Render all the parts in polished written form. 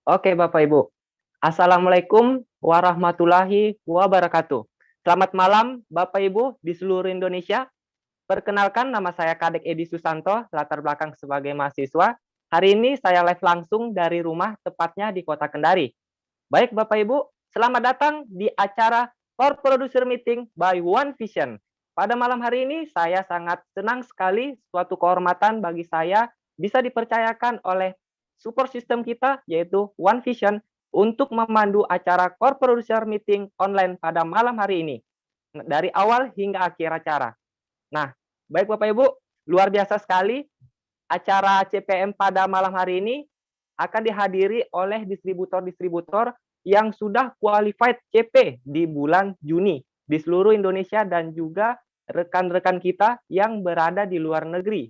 Oke, Bapak Ibu. Assalamualaikum warahmatullahi wabarakatuh. Selamat malam, Bapak Ibu di seluruh Indonesia. Perkenalkan, nama saya Kadek Edi Susanto, latar belakang sebagai mahasiswa. Hari ini saya live langsung dari rumah, tepatnya di Kota Kendari. Baik, Bapak Ibu, selamat datang di acara Core Producer Meeting by One Vision. Pada malam hari ini, saya sangat senang sekali, suatu kehormatan bagi saya bisa dipercayakan oleh support system kita, yaitu One Vision, untuk memandu acara Core Producer Meeting online pada malam hari ini, dari awal hingga akhir acara. Nah, baik Bapak Ibu, luar biasa sekali acara CPM pada malam hari ini akan dihadiri oleh distributor-distributor yang sudah qualified CP di bulan Juni di seluruh Indonesia dan juga rekan-rekan kita yang berada di luar negeri.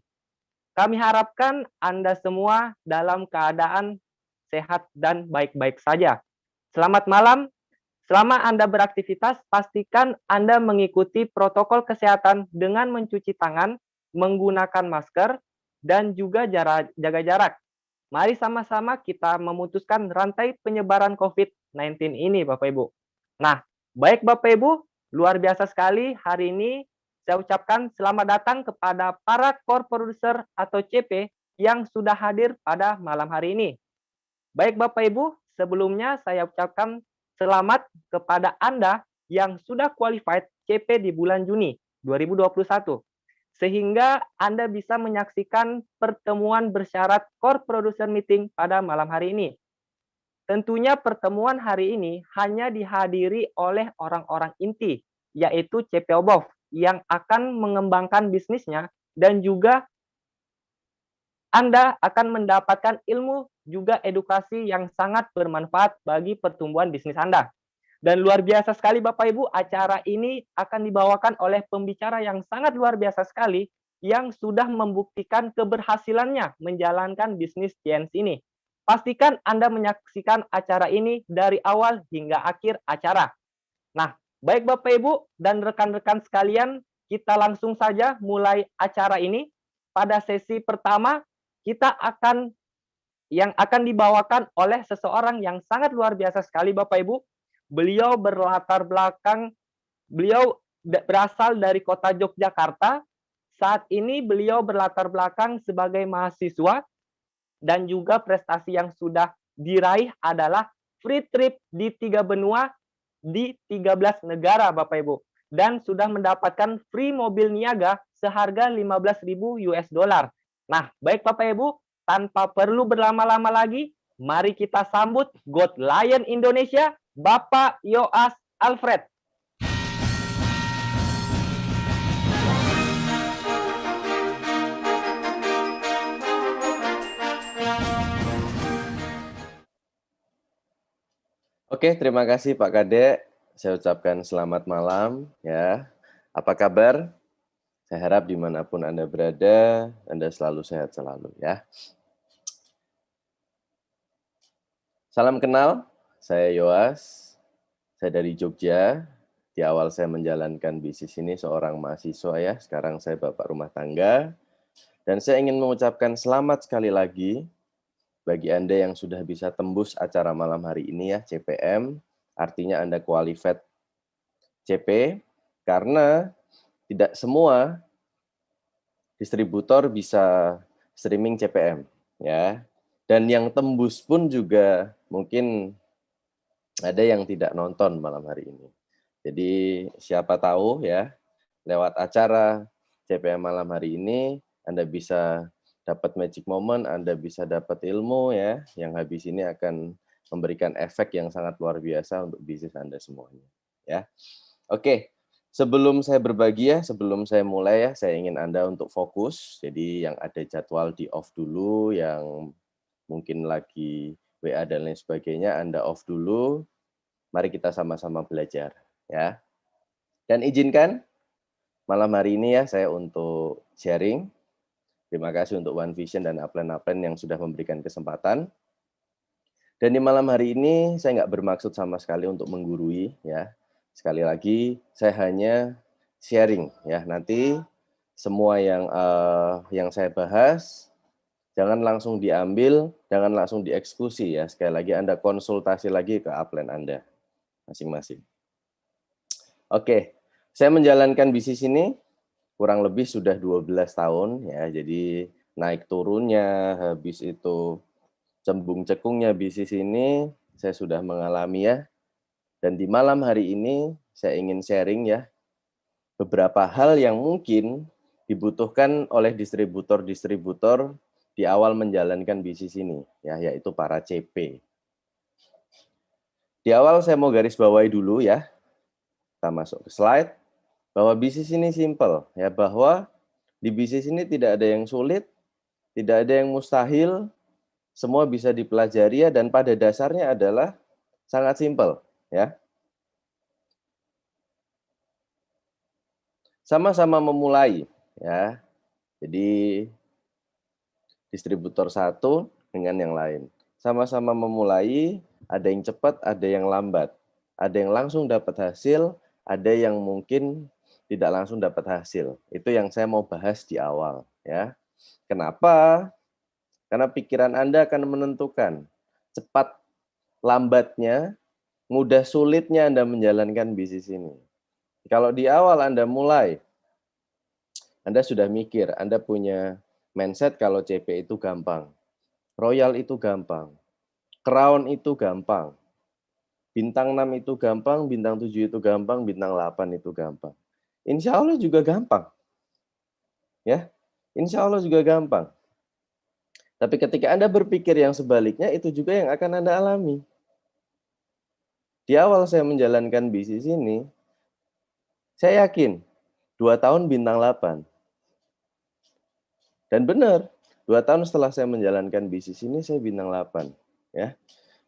Kami harapkan Anda semua dalam keadaan sehat dan baik-baik saja. Selamat malam. Selama Anda beraktivitas, pastikan Anda mengikuti protokol kesehatan dengan mencuci tangan, menggunakan masker, dan juga jaga jarak. Mari sama-sama kita memutuskan rantai penyebaran COVID-19 ini, Bapak Ibu. Nah, baik Bapak Ibu, luar biasa sekali hari ini saya ucapkan selamat datang kepada para core producer atau CP yang sudah hadir pada malam hari ini. Baik Bapak Ibu, sebelumnya saya ucapkan selamat kepada Anda yang sudah qualified CP di bulan Juni 2021. Sehingga Anda bisa menyaksikan pertemuan bersyarat core producer meeting pada malam hari ini. Tentunya pertemuan hari ini hanya dihadiri oleh orang-orang inti, yaitu CP Obov, yang akan mengembangkan bisnisnya dan juga Anda akan mendapatkan ilmu juga edukasi yang sangat bermanfaat bagi pertumbuhan bisnis Anda. Dan luar biasa sekali Bapak Ibu, acara ini akan dibawakan oleh pembicara yang sangat luar biasa sekali yang sudah membuktikan keberhasilannya menjalankan bisnis CNC ini. Pastikan Anda menyaksikan acara ini dari awal hingga akhir acara. Nah, baik Bapak Ibu dan rekan-rekan sekalian, kita langsung saja mulai acara ini. Pada sesi pertama, kita akan yang akan dibawakan oleh seseorang yang sangat luar biasa sekali Bapak Ibu. Beliau berlatar belakang, beliau berasal dari kota Yogyakarta. Saat ini beliau berlatar belakang sebagai mahasiswa dan juga prestasi yang sudah diraih adalah free trip di 3 benua di 13 negara Bapak Ibu. Dan sudah mendapatkan free mobil niaga seharga 15.000 US dollar. Nah, baik Bapak Ibu, tanpa perlu berlama-lama lagi, mari kita sambut God Lion Indonesia, Bapak Yoas Alfred. Oke, terima kasih Pak Kadek. Saya ucapkan selamat malam ya. Apa kabar? Saya harap dimanapun Anda berada, Anda selalu sehat selalu ya. Salam kenal, saya Yoas. Saya dari Jogja. Di awal saya menjalankan bisnis ini seorang mahasiswa ya. Sekarang saya bapak rumah tangga. Dan saya ingin mengucapkan selamat sekali lagi bagi Anda yang sudah bisa tembus acara malam hari ini ya, CPM, artinya Anda qualified CP, karena tidak semua distributor bisa streaming CPM, ya. Dan yang tembus pun juga mungkin ada yang tidak nonton malam hari ini. Jadi siapa tahu ya, lewat acara CPM malam hari ini, Anda bisa dapat magic moment, Anda bisa dapat ilmu ya, yang habis ini akan memberikan efek yang sangat luar biasa untuk bisnis Anda semuanya. Ya, oke. Sebelum saya berbagi ya, sebelum saya mulai ya, saya ingin Anda untuk fokus. Jadi yang ada jadwal di off dulu, yang mungkin lagi WA dan lain sebagainya, Anda off dulu. Mari kita sama-sama belajar ya. Dan izinkan malam hari ini ya saya untuk sharing. Terima kasih untuk One Vision dan Upland yang sudah memberikan kesempatan. Dan di malam hari ini saya nggak bermaksud sama sekali untuk menggurui ya. Sekali lagi saya hanya sharing ya. Nanti semua yang saya bahas Jangan langsung diambil, jangan langsung dieksekusi ya. Sekali lagi Anda konsultasi lagi ke upline Anda masing-masing. Oke, saya menjalankan bisnis ini kurang lebih sudah 12 tahun ya. Jadi naik turunnya, habis itu cembung cekungnya bisnis ini saya sudah mengalami ya. Dan di malam hari ini saya ingin sharing ya beberapa hal yang mungkin dibutuhkan oleh distributor-distributor di awal menjalankan bisnis ini, ya, yaitu para CP. Di awal saya mau garis bawahi dulu ya, kita masuk ke slide, bahwa bisnis ini simple, ya, bahwa di bisnis ini tidak ada yang sulit, tidak ada yang mustahil, semua bisa dipelajari ya, dan pada dasarnya adalah sangat simple, ya. Sama-sama memulai, ya. Jadi distributor satu dengan yang lain. Sama-sama memulai, ada yang cepat, ada yang lambat. Ada yang langsung dapat hasil, ada yang mungkin tidak langsung dapat hasil. Itu yang saya mau bahas di awal, ya. Kenapa? Karena pikiran Anda akan menentukan cepat lambatnya, mudah sulitnya Anda menjalankan bisnis ini. Kalau di awal Anda mulai, Anda sudah mikir, Anda punya mindset kalau CP itu gampang. Royal itu gampang, Crown itu gampang, bintang 6 itu gampang, bintang 7 itu gampang, bintang 8 itu gampang. Insya Allah juga gampang. Ya, insya Allah juga gampang. Tapi ketika Anda berpikir yang sebaliknya, itu juga yang akan Anda alami. Di awal saya menjalankan bisnis ini, saya yakin 2 tahun bintang 8. Dan benar, 2 tahun setelah saya menjalankan bisnis ini, saya bintang 8. Ya.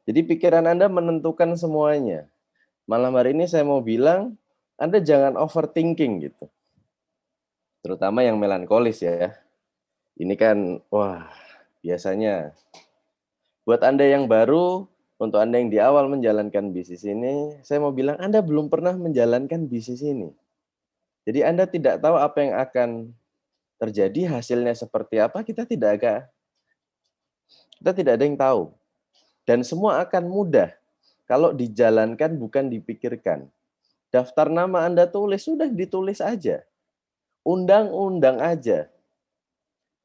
Jadi pikiran Anda menentukan semuanya. Malam hari ini saya mau bilang, Anda jangan overthinking gitu. Terutama yang melankolis ya. Ini kan, wah, biasanya buat Anda yang baru, untuk Anda yang di awal menjalankan bisnis ini, saya mau bilang Anda belum pernah menjalankan bisnis ini. Jadi Anda tidak tahu apa yang akan terjadi, hasilnya seperti apa, kita tidak ada yang tahu. Dan semua akan mudah kalau dijalankan bukan dipikirkan. Daftar nama Anda tulis, sudah ditulis aja. Undang-undang aja.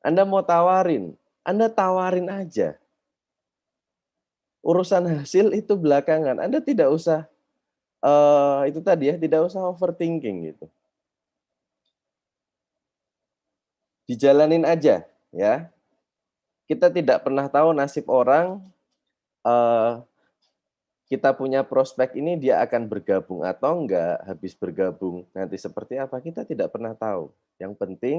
Anda mau tawarin, Anda tawarin aja. Urusan hasil itu belakangan. Anda tidak usah itu tadi ya, tidak usah overthinking gitu. Dijalanin aja ya. Kita tidak pernah tahu nasib orang. Kita punya prospek ini dia akan bergabung atau enggak, habis bergabung nanti seperti apa kita tidak pernah tahu. Yang penting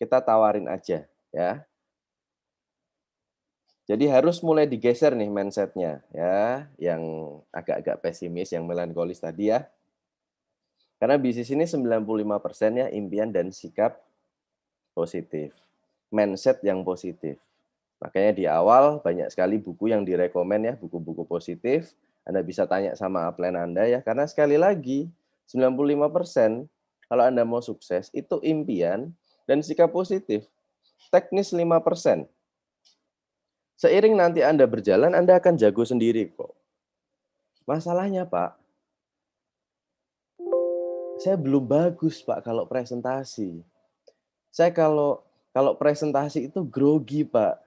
kita tawarin aja ya. Jadi harus mulai digeser nih mindset-nya ya, yang agak-agak pesimis, yang melankolis tadi ya. Karena bisnis ini 95% ya impian dan sikap positif. Mindset yang positif. Makanya di awal banyak sekali buku yang direkomend ya, buku-buku positif. Anda bisa tanya sama upline Anda ya, karena sekali lagi 95% kalau Anda mau sukses itu impian dan sikap positif. Teknis 5%. Seiring nanti Anda berjalan, Anda akan jago sendiri kok. Masalahnya Pak, saya belum bagus Pak kalau presentasi. Saya kalau presentasi itu grogi Pak.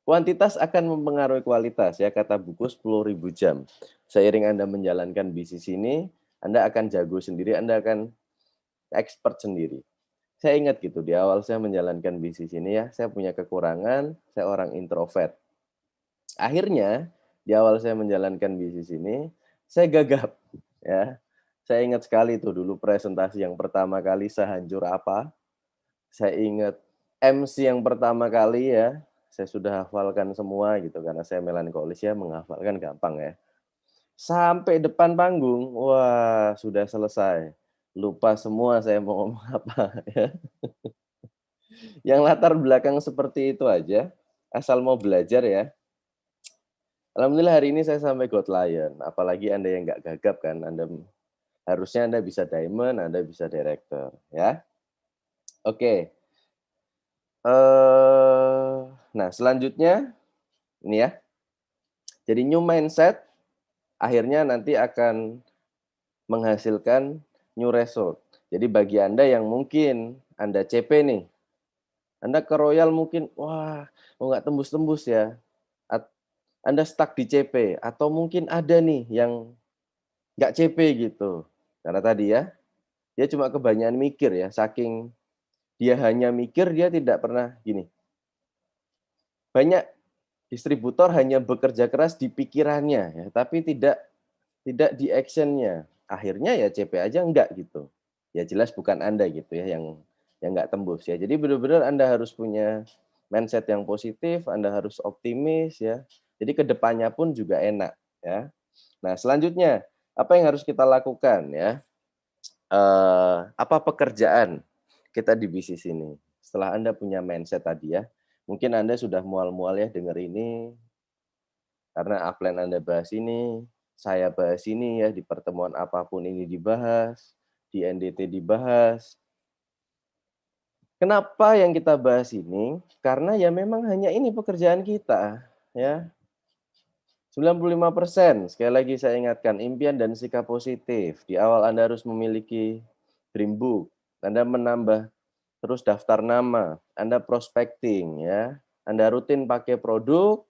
Kuantitas akan mempengaruhi kualitas ya, kata buku 10.000 jam. Seiring Anda menjalankan bisnis ini, Anda akan jago sendiri, Anda akan expert sendiri. Saya ingat gitu, di awal saya menjalankan bisnis ini ya, saya punya kekurangan, saya orang introvert. Akhirnya, di awal saya menjalankan bisnis ini, saya gagap ya. Saya ingat sekali tuh dulu presentasi yang pertama kali sehancur apa. Saya ingat MC yang pertama kali ya, saya sudah hafalkan semua gitu karena saya melankolis ya, menghafalkan gampang ya. Sampai depan panggung, wah sudah selesai. Lupa semua saya mau ngomong apa ya. Yang latar belakang seperti itu aja, asal mau belajar ya. Alhamdulillah hari ini saya sampai Gold Lion, apalagi Anda yang nggak gagap kan, harusnya Anda bisa diamond, Anda bisa director ya. Oke. Nah, selanjutnya ini ya. Jadi new mindset akhirnya nanti akan menghasilkan new result. Jadi bagi Anda yang mungkin Anda CP nih, Anda ke Royal mungkin, wah, nggak tembus-tembus ya. Anda stuck di CP, atau mungkin ada nih yang nggak CP gitu. Karena tadi ya, dia cuma kebanyakan mikir ya, saking dia hanya mikir, dia tidak pernah gini. Banyak distributor hanya bekerja keras di pikirannya ya, tapi tidak di actionnya. Akhirnya ya CP aja enggak gitu. Ya jelas bukan Anda gitu ya yang nggak tembus ya. Jadi benar-benar Anda harus punya mindset yang positif, Anda harus optimis ya. Jadi kedepannya pun juga enak ya. Nah, selanjutnya apa yang harus kita lakukan ya? Apa pekerjaan kita di bisnis ini? Setelah Anda punya mindset tadi ya, mungkin Anda sudah mual-mual ya dengar ini, karena upline Anda bahas ini, saya bahas ini ya, di pertemuan apapun ini dibahas, di NDT dibahas. Kenapa yang kita bahas ini? Karena ya memang hanya ini pekerjaan kita, ya. 95%, sekali lagi saya ingatkan, impian dan sikap positif. Di awal Anda harus memiliki dream book, Anda menambah terus daftar nama, Anda prospecting ya. Anda rutin pakai produk,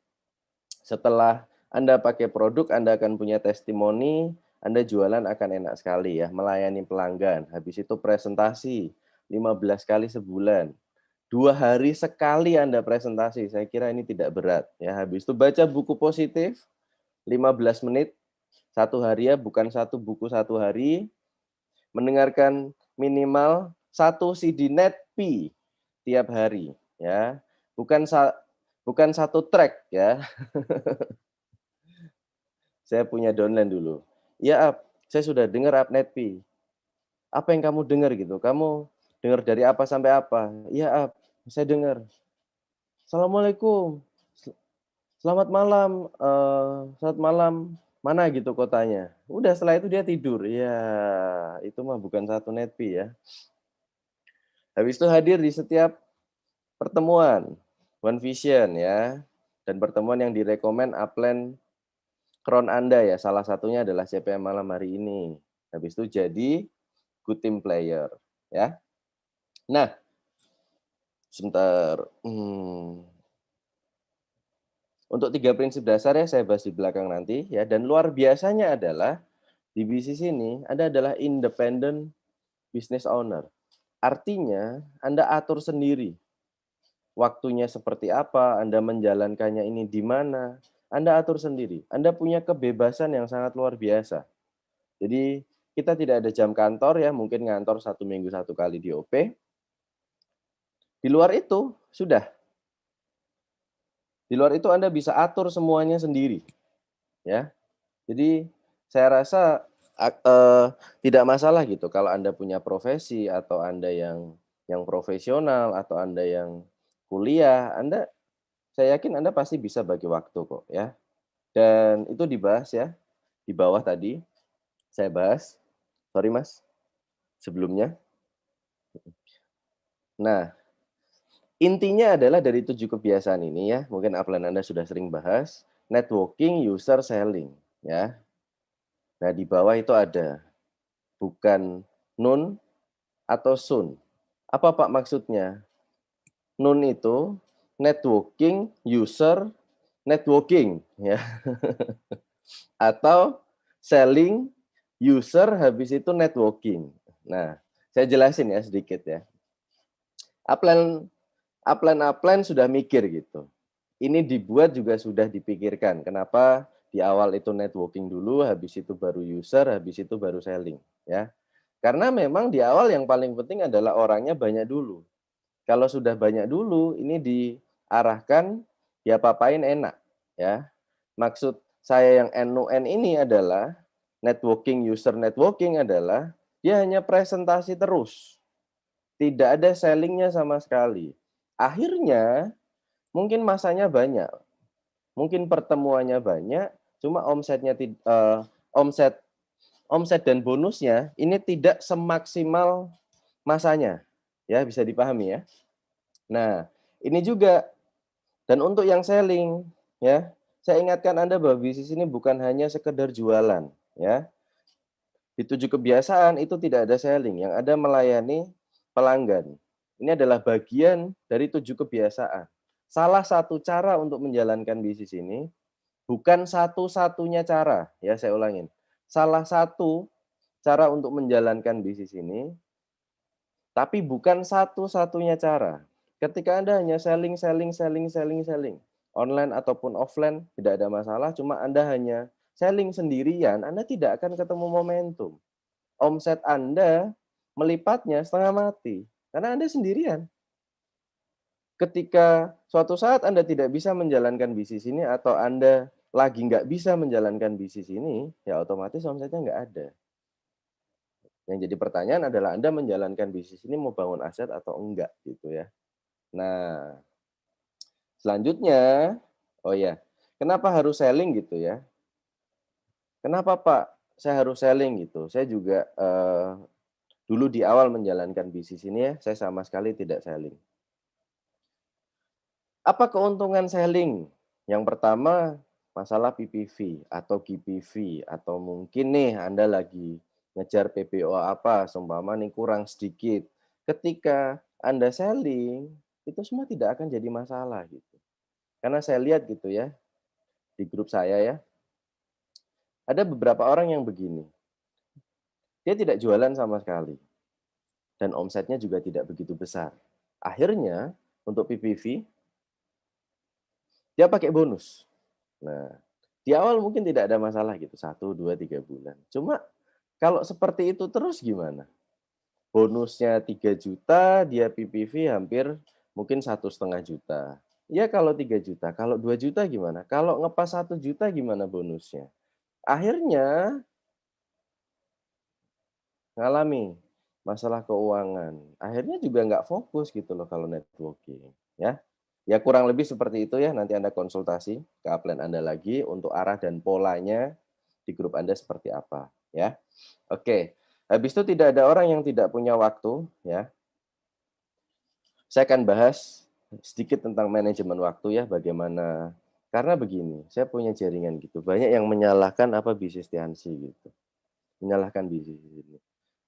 setelah Anda pakai produk, Anda akan punya testimoni, Anda jualan akan enak sekali ya, melayani pelanggan. Habis itu presentasi 15 kali sebulan. 2 hari sekali Anda presentasi, saya kira ini tidak berat ya. Habis itu baca buku positif 15 menit satu hari ya, bukan satu buku satu hari. Mendengarkan minimal 1 CD Netpi tiap hari ya. Bukan satu track ya. Saya punya downline dulu. "Ya, saya sudah dengar Netpi. Apa yang kamu dengar gitu? Kamu dengar dari apa sampai apa?" "Iya, saya dengar." "Assalamualaikum. Selamat malam, selamat malam. Mana gitu kotanya?" Udah setelah itu dia tidur. Ya, itu mah bukan satu Netpi ya. Habis itu hadir di setiap pertemuan, One Vision ya, dan pertemuan yang direkomend upline Crown Anda ya, salah satunya adalah CPM malam hari ini. Habis itu jadi good team player ya. Nah, sebentar. Untuk 3 prinsip dasar ya saya bahas di belakang nanti ya. Dan luar biasanya adalah di bisnis ini Anda adalah independent business owner. Artinya Anda atur sendiri waktunya seperti apa, Anda menjalankannya ini di mana, Anda atur sendiri. Anda punya kebebasan yang sangat luar biasa. Jadi kita tidak ada jam kantor ya, mungkin ngantor 1 minggu 1 kali di OP. Di luar itu sudah. Di luar itu Anda bisa atur semuanya sendiri, ya. Jadi saya rasa tidak masalah gitu kalau Anda punya profesi atau Anda yang profesional atau Anda yang kuliah, saya yakin Anda pasti bisa bagi waktu kok ya. Dan itu dibahas ya di bawah tadi saya bahas. Sorry Mas, sebelumnya. Nah, intinya adalah dari 7 kebiasaan ini ya, mungkin upline Anda sudah sering bahas, networking, user, selling ya. Nah, di bawah itu ada bukan nun atau sun. Apa Pak maksudnya? Nun itu networking, user, networking ya. Atau selling, user, habis itu networking. Nah, saya jelasin ya sedikit ya. Upline upline sudah mikir gitu. Ini dibuat juga sudah dipikirkan. Kenapa di awal itu networking dulu, habis itu baru user, habis itu baru selling ya. Karena memang di awal yang paling penting adalah orangnya banyak dulu. Kalau sudah banyak dulu, ini diarahkan, ya papain enak ya. Maksud saya yang N-U-N ini adalah networking, user networking adalah dia hanya presentasi terus. Tidak ada sellingnya sama sekali. Akhirnya mungkin masanya banyak, mungkin pertemuannya banyak, cuma omset omset dan bonusnya ini tidak semaksimal masanya. Ya, bisa dipahami ya. Nah, Ini juga, dan untuk yang selling, ya, saya ingatkan Anda bahwa bisnis ini bukan hanya sekedar jualan, ya. Di 7 kebiasaan itu tidak ada selling, yang ada melayani pelanggan. Ini adalah bagian dari 7 kebiasaan. Salah satu cara untuk menjalankan bisnis ini, bukan satu-satunya cara, ya saya ulangin. Salah satu cara untuk menjalankan bisnis ini, tapi bukan satu-satunya cara. Ketika Anda hanya selling, selling, selling, selling, selling, online ataupun offline tidak ada masalah, cuma Anda hanya selling sendirian, Anda tidak akan ketemu momentum. Omset Anda melipatnya setengah mati, karena Anda sendirian. Ketika suatu saat Anda tidak bisa menjalankan bisnis ini atau Anda lagi nggak bisa menjalankan bisnis ini, ya otomatis omsetnya nggak ada. Yang jadi pertanyaan adalah Anda menjalankan bisnis ini mau bangun aset atau enggak gitu ya. Nah, selanjutnya, oh ya, kenapa harus selling gitu ya? Kenapa Pak saya harus selling gitu? Saya juga dulu di awal menjalankan bisnis ini ya, saya sama sekali tidak selling. Apa keuntungan selling? Yang pertama, masalah PPV atau GPV atau mungkin nih Anda lagi ngejar PBO apa, seumpama nih kurang sedikit. Ketika Anda selling, itu semua tidak akan jadi masalah gitu. Karena saya lihat gitu ya, di grup saya ya, ada beberapa orang yang begini, dia tidak jualan sama sekali dan omsetnya juga tidak begitu besar. Akhirnya untuk PPV, dia pakai bonus. Nah, di awal mungkin tidak ada masalah gitu, 1, 2, 3 bulan. Cuma kalau seperti itu terus gimana? Bonusnya 3 juta, dia PPV hampir mungkin 1,5 juta. Ya kalau 3 juta, kalau 2 juta gimana? Kalau ngepas 1 juta gimana bonusnya? Akhirnya ngalami masalah keuangan. Akhirnya juga nggak fokus gitu loh kalau networking, ya. Ya kurang lebih seperti itu ya, nanti Anda konsultasi ke upline Anda lagi untuk arah dan polanya di grup Anda seperti apa, ya. Oke, habis itu tidak ada orang yang tidak punya waktu, ya. Saya akan bahas sedikit tentang manajemen waktu ya, bagaimana karena begini, saya punya jaringan gitu, banyak yang menyalahkan apa bisnis Tiansi gitu, menyalahkan bisnis ini.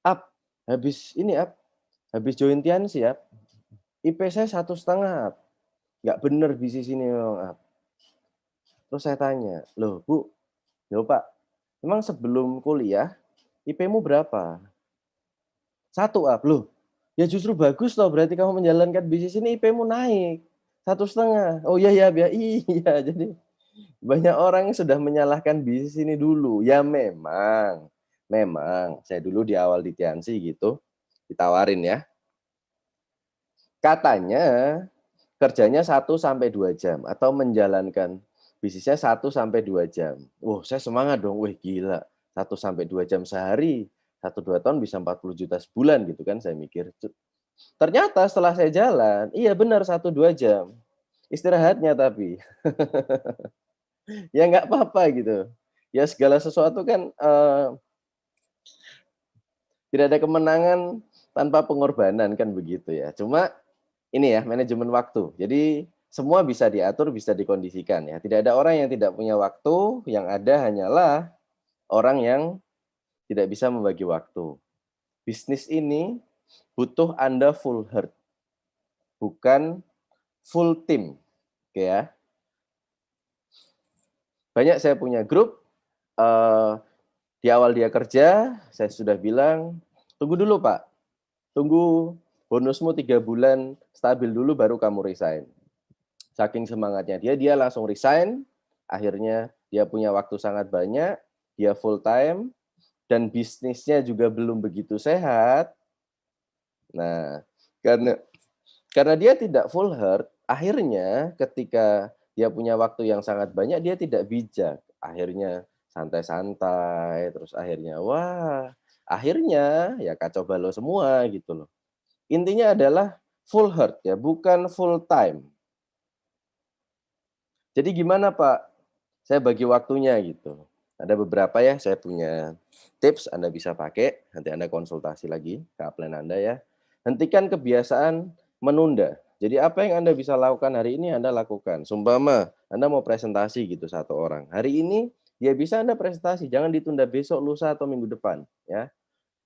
Up, habis join Tiansi Ap, IP saya 1,5 Ap, nggak bener bisnis ini memang Ap. Terus saya tanya, "Loh Bu, loh Pak, emang sebelum kuliah IP-mu berapa?" 1 Ap. "Loh, ya justru bagus loh berarti kamu menjalankan bisnis ini IP-mu naik, 1,5. "Oh iya ya, ya iya." Jadi banyak orang yang sudah menyalahkan bisnis ini dulu. Ya memang saya dulu di awal di Tiansi gitu, ditawarin ya. Katanya kerjanya 1 sampai 2 jam atau menjalankan bisnisnya 1 sampai 2 jam. Saya semangat dong, wih gila 1 sampai 2 jam sehari, 1-2 tahun bisa 40 juta sebulan gitu kan saya mikir. Ternyata setelah saya jalan, iya benar 1-2 jam. Istirahatnya tapi. Ya nggak apa-apa gitu. Ya segala sesuatu kan tidak ada kemenangan tanpa pengorbanan kan begitu ya. Cuma ini ya manajemen waktu. Jadi semua bisa diatur, bisa dikondisikan ya. Tidak ada orang yang tidak punya waktu, yang ada hanyalah orang yang tidak bisa membagi waktu. Bisnis ini butuh Anda full heart, bukan full team. Oke ya. Banyak saya punya grup, di awal dia kerja, saya sudah bilang, "Tunggu dulu Pak, tunggu bonusmu 3 bulan stabil dulu baru kamu resign." Saking semangatnya dia langsung resign, akhirnya dia punya waktu sangat banyak, dia full time, dan bisnisnya juga belum begitu sehat. Nah, karena dia tidak full heart, akhirnya ketika dia punya waktu yang sangat banyak, dia tidak bijak. Akhirnya santai-santai, terus akhirnya, akhirnya ya kacau balau semua gitu loh. Intinya adalah full heart ya, bukan full time. Jadi gimana Pak, saya bagi waktunya gitu. Ada beberapa ya, saya punya tips Anda bisa pakai, nanti Anda konsultasi lagi ke upline Anda ya. Hentikan kebiasaan menunda. Jadi apa yang Anda bisa lakukan hari ini Anda lakukan. Sumpama Anda mau presentasi gitu satu orang. Hari ini ya bisa Anda presentasi, jangan ditunda besok, lusa atau minggu depan, ya.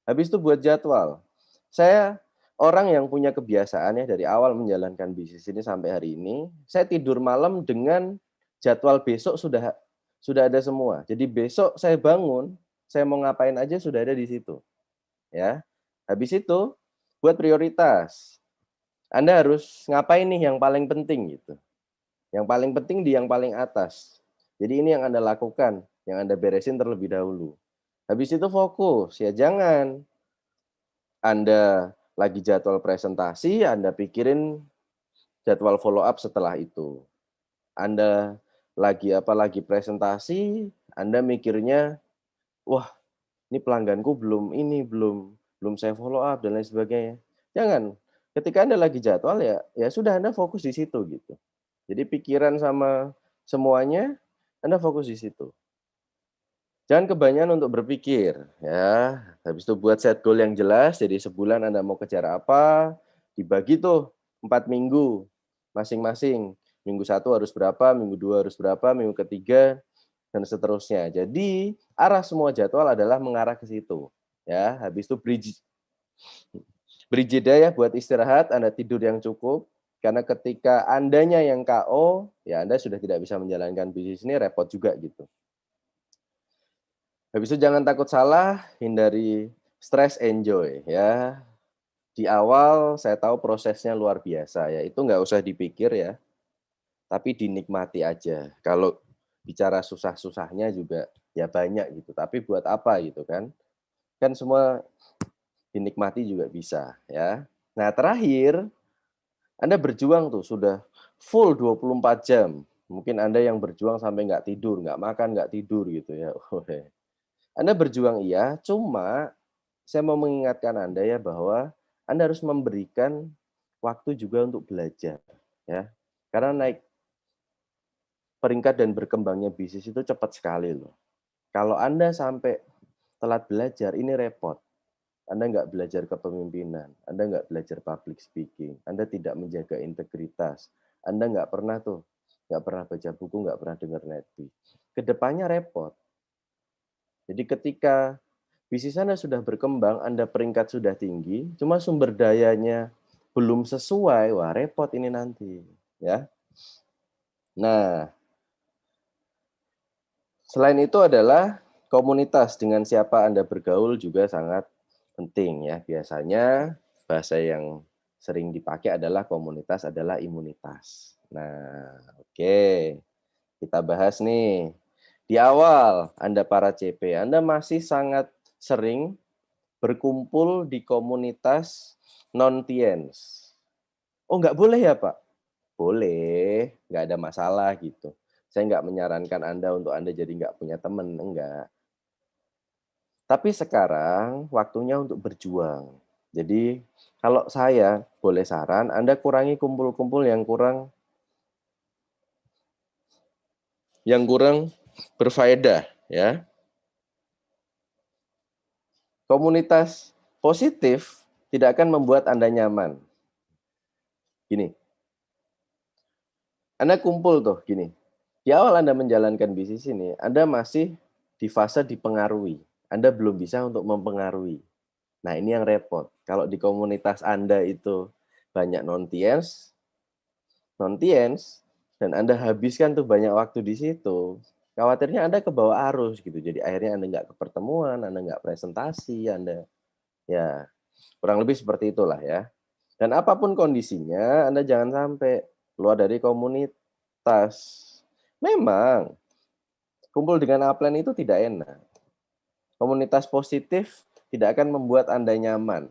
Habis itu buat jadwal. Saya orang yang punya kebiasaan ya dari awal menjalankan bisnis ini sampai hari ini, saya tidur malam dengan jadwal besok sudah ada semua. Jadi besok saya bangun, saya mau ngapain aja sudah ada di situ, ya. Habis itu buat prioritas. Anda harus ngapain nih yang paling penting gitu. Yang paling penting di yang paling atas. Jadi ini yang Anda lakukan, yang Anda beresin terlebih dahulu. Habis itu fokus, ya jangan Anda lagi jadwal presentasi, Anda pikirin jadwal follow up setelah itu. Anda lagi presentasi, Anda mikirnya, wah, ini pelangganku belum saya follow up dan lain sebagainya. Jangan. Ketika Anda lagi jadwal ya sudah Anda fokus di situ gitu. Jadi pikiran sama semuanya Anda fokus di situ. Jangan kebanyakan untuk berpikir, ya. Habis itu buat set goal yang jelas, jadi sebulan Anda mau kejar apa, dibagi tuh 4 minggu masing-masing. Minggu 1 harus berapa, minggu 2 harus berapa, minggu ketiga dan seterusnya. Jadi, arah semua jadwal adalah mengarah ke situ, ya. Habis itu beri jeda ya buat istirahat, Anda tidur yang cukup, karena ketika Andanya yang KO, ya Anda sudah tidak bisa menjalankan bisnis ini, repot juga gitu. Habis itu jangan takut salah, hindari stres, enjoy ya. Di awal saya tahu prosesnya luar biasa ya, itu nggak usah dipikir ya, tapi dinikmati aja. Kalau bicara susah-susahnya juga ya banyak gitu, tapi buat apa gitu kan? Kan semua dinikmati juga bisa ya. Nah terakhir, Anda berjuang tuh sudah full 24 jam. Mungkin Anda yang berjuang sampai nggak tidur, nggak makan, nggak tidur gitu ya. Anda berjuang iya, cuma saya mau mengingatkan Anda ya bahwa Anda harus memberikan waktu juga untuk belajar ya. Karena naik peringkat dan berkembangnya bisnis itu cepat sekali loh. Kalau Anda sampai telat belajar ini repot. Anda nggak belajar kepemimpinan, Anda nggak belajar public speaking, Anda tidak menjaga integritas, Anda nggak pernah baca buku, nggak pernah dengar network. Kedepannya repot. Jadi ketika bisnis Anda sudah berkembang, Anda peringkat sudah tinggi, cuma sumber dayanya belum sesuai, wah repot ini nanti, ya. Nah, selain itu adalah komunitas dengan siapa Anda bergaul juga sangat penting ya. Biasanya bahasa yang sering dipakai adalah komunitas adalah imunitas. Nah, oke. Kita bahas nih. Di awal Anda para CP, Anda masih sangat sering berkumpul di komunitas non-TNs. Oh, nggak boleh ya, Pak? Boleh, nggak ada masalah gitu. Saya nggak menyarankan Anda untuk Anda jadi nggak punya teman, enggak. Tapi sekarang waktunya untuk berjuang. Jadi, kalau saya boleh saran, Anda kurangi kumpul-kumpul yang kurang berfaedah ya. Komunitas positif tidak akan membuat Anda nyaman. Gini, Anda kumpul tuh gini. Di awal Anda menjalankan bisnis ini, Anda masih di fase dipengaruhi. Anda belum bisa untuk mempengaruhi. Nah, ini yang repot. Kalau di komunitas Anda itu banyak non-TNs, dan Anda habiskan tuh banyak waktu di situ, khawatirnya Anda ke bawah arus gitu. Jadi akhirnya Anda nggak ke pertemuan, Anda nggak presentasi, Anda ya kurang lebih seperti itulah ya. Dan apapun kondisinya, Anda jangan sampai keluar dari komunitas. Memang kumpul dengan upline itu tidak enak. Komunitas positif tidak akan membuat Anda nyaman.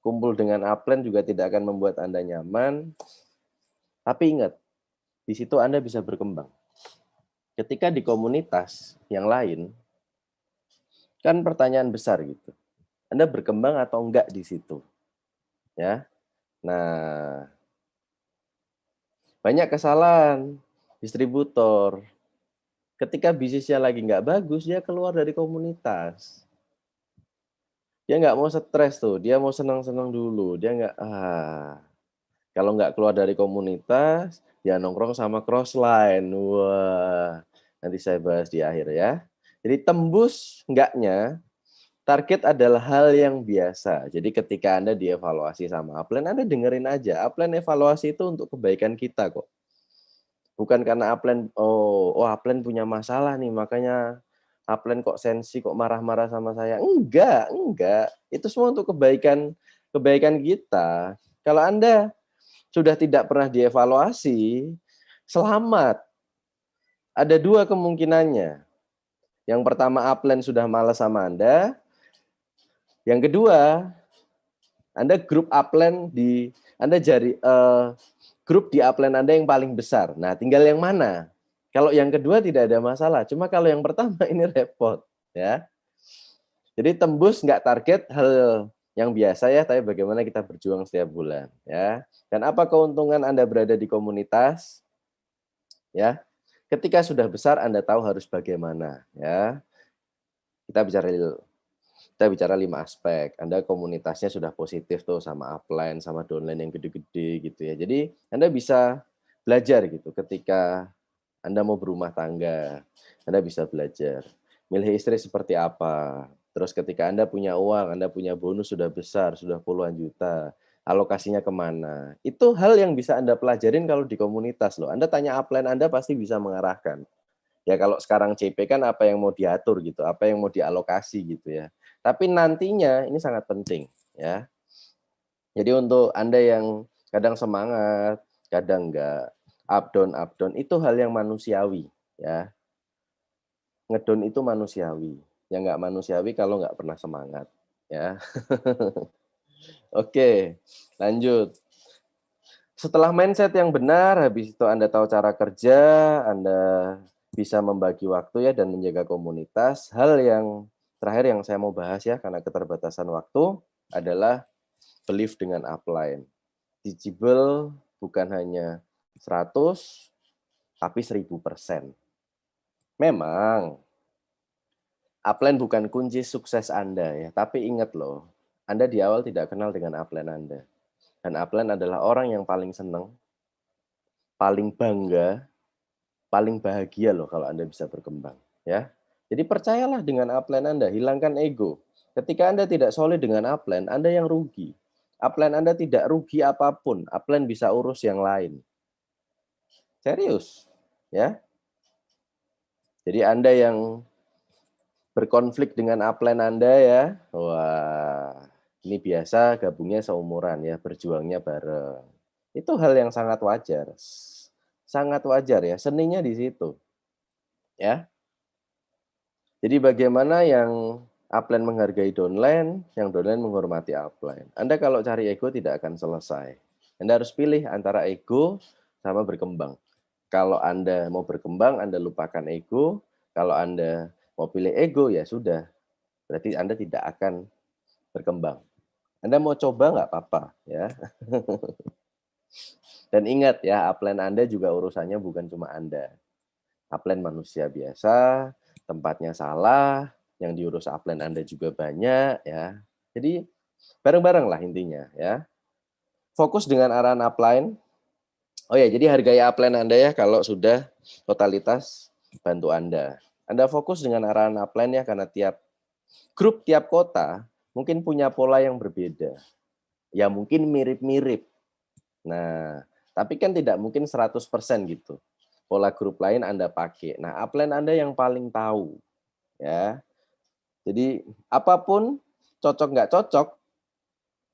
Kumpul dengan upline juga tidak akan membuat Anda nyaman. Tapi ingat, di situ Anda bisa berkembang. Ketika di komunitas yang lain, kan pertanyaan besar gitu. Anda berkembang atau enggak di situ? Ya. Nah, banyak kesalahan distributor. Ketika bisnisnya lagi nggak bagus, dia keluar dari komunitas. Dia nggak mau stres tuh, dia mau senang-senang dulu. Dia nggak, Kalau nggak keluar dari komunitas, ya nongkrong sama crossline. Wah, nanti saya bahas di akhir ya. Jadi tembus enggaknya, target adalah hal yang biasa. Jadi ketika Anda dievaluasi sama upline, Anda dengerin aja. Upline evaluasi itu untuk kebaikan kita kok. Bukan karena upline, oh upline punya masalah nih, makanya upline kok sensi, kok marah-marah sama saya. Enggak. Itu semua untuk kebaikan kita. Kalau Anda sudah tidak pernah dievaluasi, selamat. Ada dua kemungkinannya. Yang pertama, upline sudah malas sama Anda. Yang kedua, Anda grup upline grup di upline Anda yang paling besar. Nah, tinggal yang mana? Kalau yang kedua tidak ada masalah. Cuma kalau yang pertama ini repot, ya. Jadi tembus nggak target hal yang biasa ya, tapi bagaimana kita berjuang setiap bulan, ya. Dan apa keuntungan Anda berada di komunitas? Ya, ketika sudah besar Anda tahu harus bagaimana, ya. Kita bicara 5 aspek. Anda komunitasnya sudah positif tuh sama upline, sama downline yang gede-gede gitu ya. Jadi Anda bisa belajar gitu ketika Anda mau berumah tangga. Anda bisa belajar milih istri seperti apa. Terus ketika Anda punya uang, Anda punya bonus sudah besar, sudah puluhan juta, alokasinya kemana. Itu hal yang bisa Anda pelajarin kalau di komunitas loh. Anda tanya upline Anda pasti bisa mengarahkan. Ya kalau sekarang CP kan apa yang mau diatur gitu, apa yang mau dialokasi gitu ya. Tapi nantinya ini sangat penting ya. Jadi untuk Anda yang kadang semangat, kadang enggak, up down itu hal yang manusiawi ya. Ngedon itu manusiawi. Yang enggak manusiawi kalau enggak pernah semangat ya. Oke, lanjut. Setelah mindset yang benar, habis itu Anda tahu cara kerja, Anda bisa membagi waktu ya dan menjaga komunitas. Hal yang terakhir yang saya mau bahas ya, karena keterbatasan waktu, adalah belief dengan upline. Teachable bukan hanya 100, tapi 1000%. Memang, upline bukan kunci sukses Anda ya, tapi ingat loh, Anda di awal tidak kenal dengan upline Anda. Dan upline adalah orang yang paling senang, paling bangga, paling bahagia loh kalau Anda bisa berkembang, ya. Jadi percayalah dengan upline Anda, hilangkan ego. Ketika Anda tidak solid dengan upline, Anda yang rugi. Upline Anda tidak rugi apapun, upline bisa urus yang lain. Serius, ya. Jadi Anda yang berkonflik dengan upline Anda ya, wah, ini biasa gabungnya seumuran ya, berjuangnya bareng. Itu hal yang sangat wajar. Sangat wajar ya, seninya di situ. Ya. Jadi bagaimana yang upline menghargai downline, yang downline menghormati upline. Anda kalau cari ego tidak akan selesai. Anda harus pilih antara ego sama berkembang. Kalau Anda mau berkembang, Anda lupakan ego. Kalau Anda mau pilih ego, ya sudah. Berarti Anda tidak akan berkembang. Anda mau coba nggak apa-apa, ya. Dan ingat ya, upline Anda juga urusannya bukan cuma Anda. Upline manusia biasa, tempatnya salah, yang diurus upline Anda juga banyak ya. Jadi bareng-bareng lah intinya ya. Fokus dengan arahan upline. Oh ya, jadi hargai upline Anda ya kalau sudah totalitas bantu Anda. Anda fokus dengan arahan upline ya karena tiap grup, tiap kota mungkin punya pola yang berbeda. Ya mungkin mirip-mirip. Nah, tapi kan tidak mungkin 100% gitu. Pola grup lain Anda pakai. Nah, upline Anda yang paling tahu ya. Jadi apapun cocok nggak cocok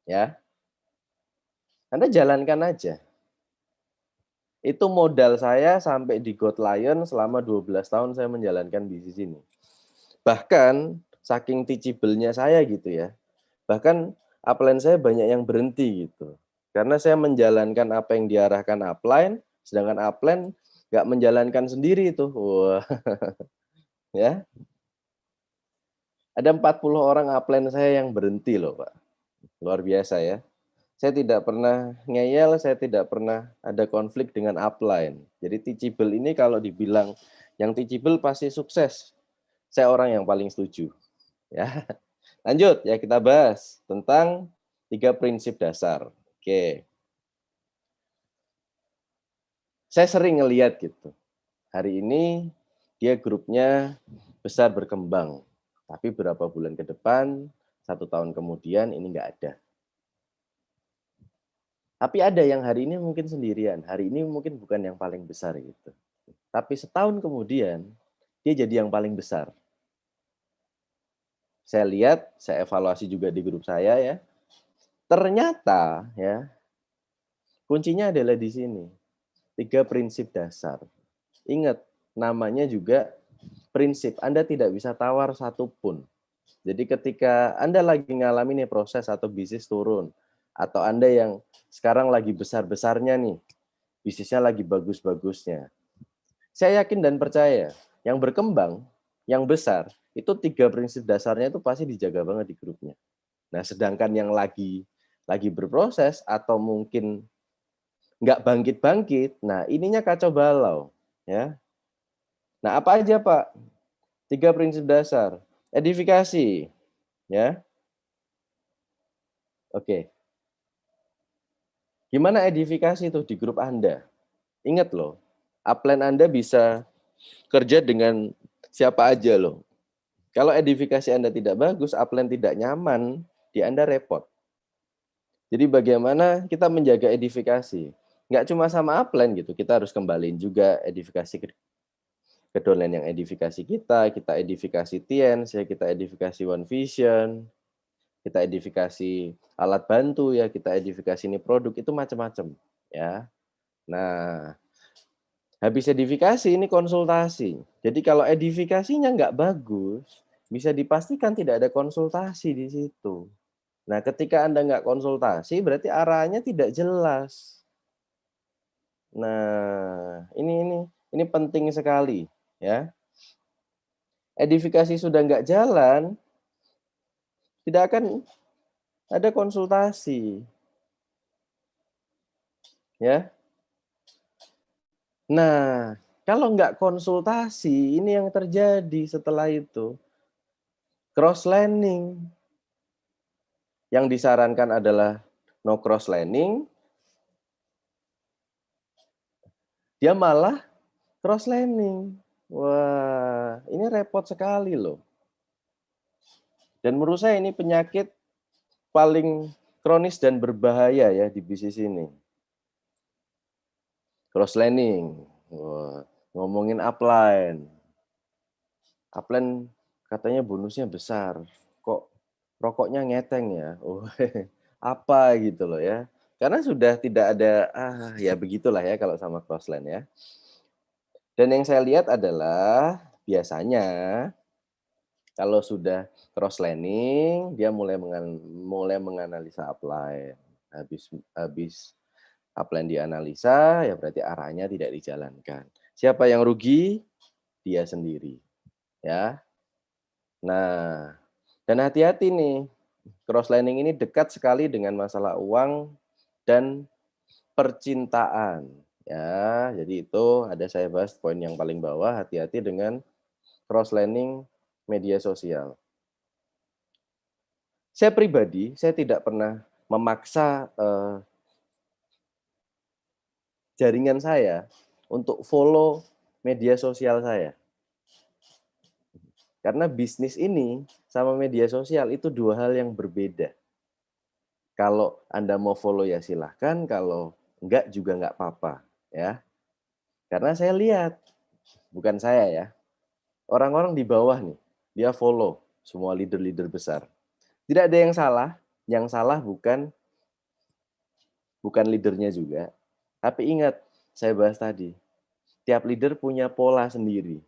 ya, Anda jalankan aja. Itu modal saya sampai di God Lion selama 12 tahun saya menjalankan bisnis ini. Bahkan saking teachable-nya saya gitu ya. Bahkan upline saya banyak yang berhenti gitu. Karena saya menjalankan apa yang diarahkan upline, sedangkan upline nggak menjalankan sendiri itu. Wah, ya. Ada 40 orang upline saya yang berhenti loh, Pak. Luar biasa ya. Saya tidak pernah ngeyel, saya tidak pernah ada konflik dengan upline. Jadi teachable ini kalau dibilang yang teachable pasti sukses. Saya orang yang paling setuju. Ya. Lanjut ya kita bahas tentang 3 prinsip dasar. Oke. Saya sering ngelihat gitu. Hari ini dia grupnya besar berkembang, tapi berapa bulan ke depan, 1 tahun kemudian ini nggak ada. Tapi ada yang hari ini mungkin sendirian, hari ini mungkin bukan yang paling besar gitu. Tapi setahun kemudian, dia jadi yang paling besar. Saya lihat, saya evaluasi juga di grup saya ya, ternyata ya, kuncinya adalah di sini. 3 prinsip dasar. Ingat, namanya juga prinsip. Anda tidak bisa tawar satupun. Jadi ketika Anda lagi ngalamin nih proses atau bisnis turun, atau Anda yang sekarang lagi besar-besarnya nih, bisnisnya lagi bagus-bagusnya. Saya yakin dan percaya, yang berkembang, yang besar, itu 3 prinsip dasarnya itu pasti dijaga banget di grupnya. Nah, sedangkan yang lagi berproses atau mungkin nggak bangkit-bangkit, nah ininya kacau balau, ya. Nah, apa aja, Pak? 3 prinsip dasar. Edifikasi, ya. Oke. Gimana edifikasi itu di grup Anda? Ingat loh, upline Anda bisa kerja dengan siapa aja loh. Kalau edifikasi Anda tidak bagus, upline tidak nyaman, di Anda repot. Jadi bagaimana kita menjaga edifikasi? Nggak cuma sama upline gitu, kita harus kembaliin juga edifikasi ke domain yang edifikasi kita edifikasi Tiens, ya, kita edifikasi One Vision, kita edifikasi alat bantu ya, kita edifikasi ini produk, itu macam-macam ya. Nah, habis edifikasi ini konsultasi. Jadi kalau edifikasinya nggak bagus, bisa dipastikan tidak ada konsultasi di situ. Nah, ketika Anda nggak konsultasi, berarti arahnya tidak jelas. Nah, ini penting sekali ya. Edifikasi sudah nggak jalan, tidak akan ada konsultasi, ya. Nah, kalau nggak konsultasi, ini yang terjadi setelah itu. Cross-learning. Yang disarankan adalah no cross-learning, dia malah cross-learning. Wah, ini repot sekali loh. Dan menurut saya ini penyakit paling kronis dan berbahaya ya di bisnis ini. Cross-learning. Wah, ngomongin upline. Upline katanya bonusnya besar. Kok rokoknya ngeteng ya? Oh, apa gitu loh ya. Karena sudah tidak ada, ya begitulah ya kalau sama crossline ya. Dan yang saya lihat adalah biasanya kalau sudah cross-lining, dia mulai menganalisa upline. Habis upline dianalisa, ya berarti arahnya tidak dijalankan. Siapa yang rugi? Dia sendiri, ya. Nah, dan hati-hati nih, cross-lining ini dekat sekali dengan masalah uang dan percintaan. Ya, jadi itu ada saya bahas poin yang paling bawah, hati-hati dengan cross-lining media sosial. Saya pribadi, saya tidak pernah memaksa jaringan saya untuk follow media sosial saya. Karena bisnis ini sama media sosial itu 2 hal yang berbeda. Kalau Anda mau follow ya silahkan, kalau enggak juga enggak apa-apa, ya. Karena saya lihat, bukan saya ya, orang-orang di bawah nih, dia follow semua leader-leader besar. Tidak ada yang salah bukan leadernya juga. Tapi ingat, saya bahas tadi, tiap leader punya pola sendiri,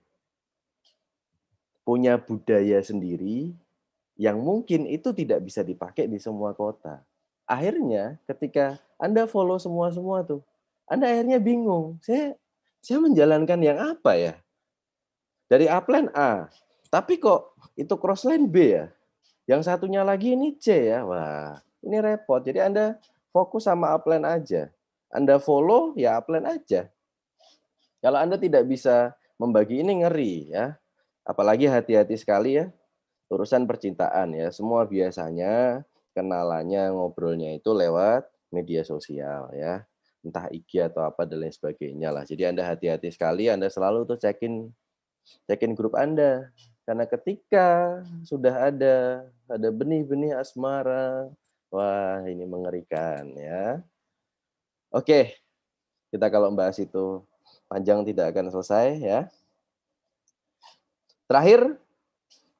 punya budaya sendiri, yang mungkin itu tidak bisa dipakai di semua kota. Akhirnya ketika Anda follow semua-semua tuh, Anda akhirnya bingung, saya menjalankan yang apa ya? Dari upline A, tapi kok itu crossline B ya? Yang satunya lagi ini C ya? Wah, ini repot. Jadi Anda fokus sama upline aja. Anda follow ya upline aja. Kalau Anda tidak bisa membagi ini ngeri ya. Apalagi hati-hati sekali ya urusan percintaan ya. Semua biasanya kenalannya, ngobrolnya itu lewat media sosial ya. entah IG atau apa dan lain sebagainya lah. Jadi Anda hati-hati sekali, Anda selalu tuh cekin grup Anda. Karena ketika sudah ada benih-benih asmara, wah ini mengerikan ya. Oke, kita kalau membahas itu panjang tidak akan selesai ya. Terakhir,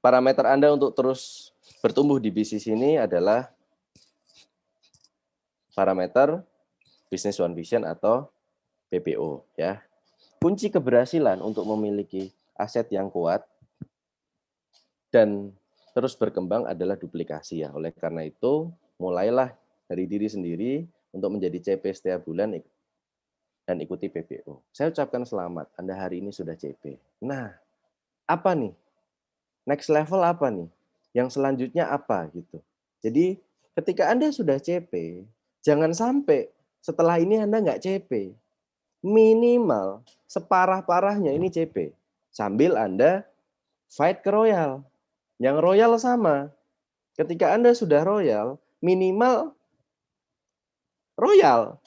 parameter Anda untuk terus bertumbuh di bisnis ini adalah parameter Business One Vision atau BPO ya. Kunci keberhasilan untuk memiliki aset yang kuat dan terus berkembang adalah duplikasi ya. Oleh karena itu, mulailah dari diri sendiri untuk menjadi CP setiap bulan dan ikuti BPO. Saya ucapkan selamat, Anda hari ini sudah CP. Nah, apa nih? Next level apa nih? Yang selanjutnya apa gitu. Jadi, ketika Anda sudah CP, jangan sampai setelah ini Anda nggak CP. Minimal separah-parahnya ini CP. Sambil Anda fight ke Royal. Yang Royal sama. Ketika Anda sudah Royal, minimal Royal.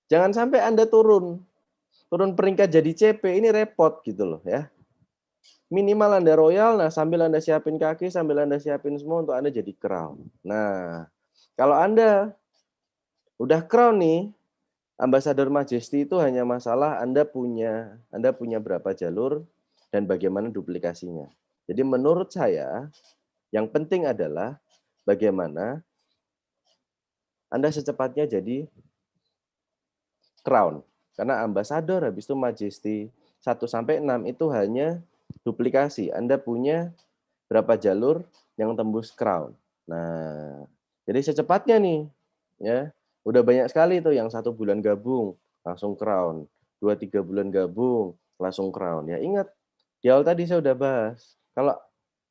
Jangan sampai Anda turun peringkat jadi CP, ini repot gitu loh ya. Minimal Anda Royal, nah sambil Anda siapin kaki, sambil Anda siapin semua untuk Anda jadi crown. Nah, kalau Anda udah crown nih, Ambassador Majesty itu hanya masalah Anda punya berapa jalur dan bagaimana duplikasinya. Jadi menurut saya, yang penting adalah bagaimana Anda secepatnya jadi crown. Karena ambassador habis itu Majesty 1-6 itu hanya duplikasi. Anda punya berapa jalur yang tembus crown. Nah, jadi secepatnya nih, ya udah banyak sekali tuh yang 1 bulan gabung langsung crown, 2-3 bulan gabung langsung crown. Ya ingat, di awal tadi saya udah bahas, kalau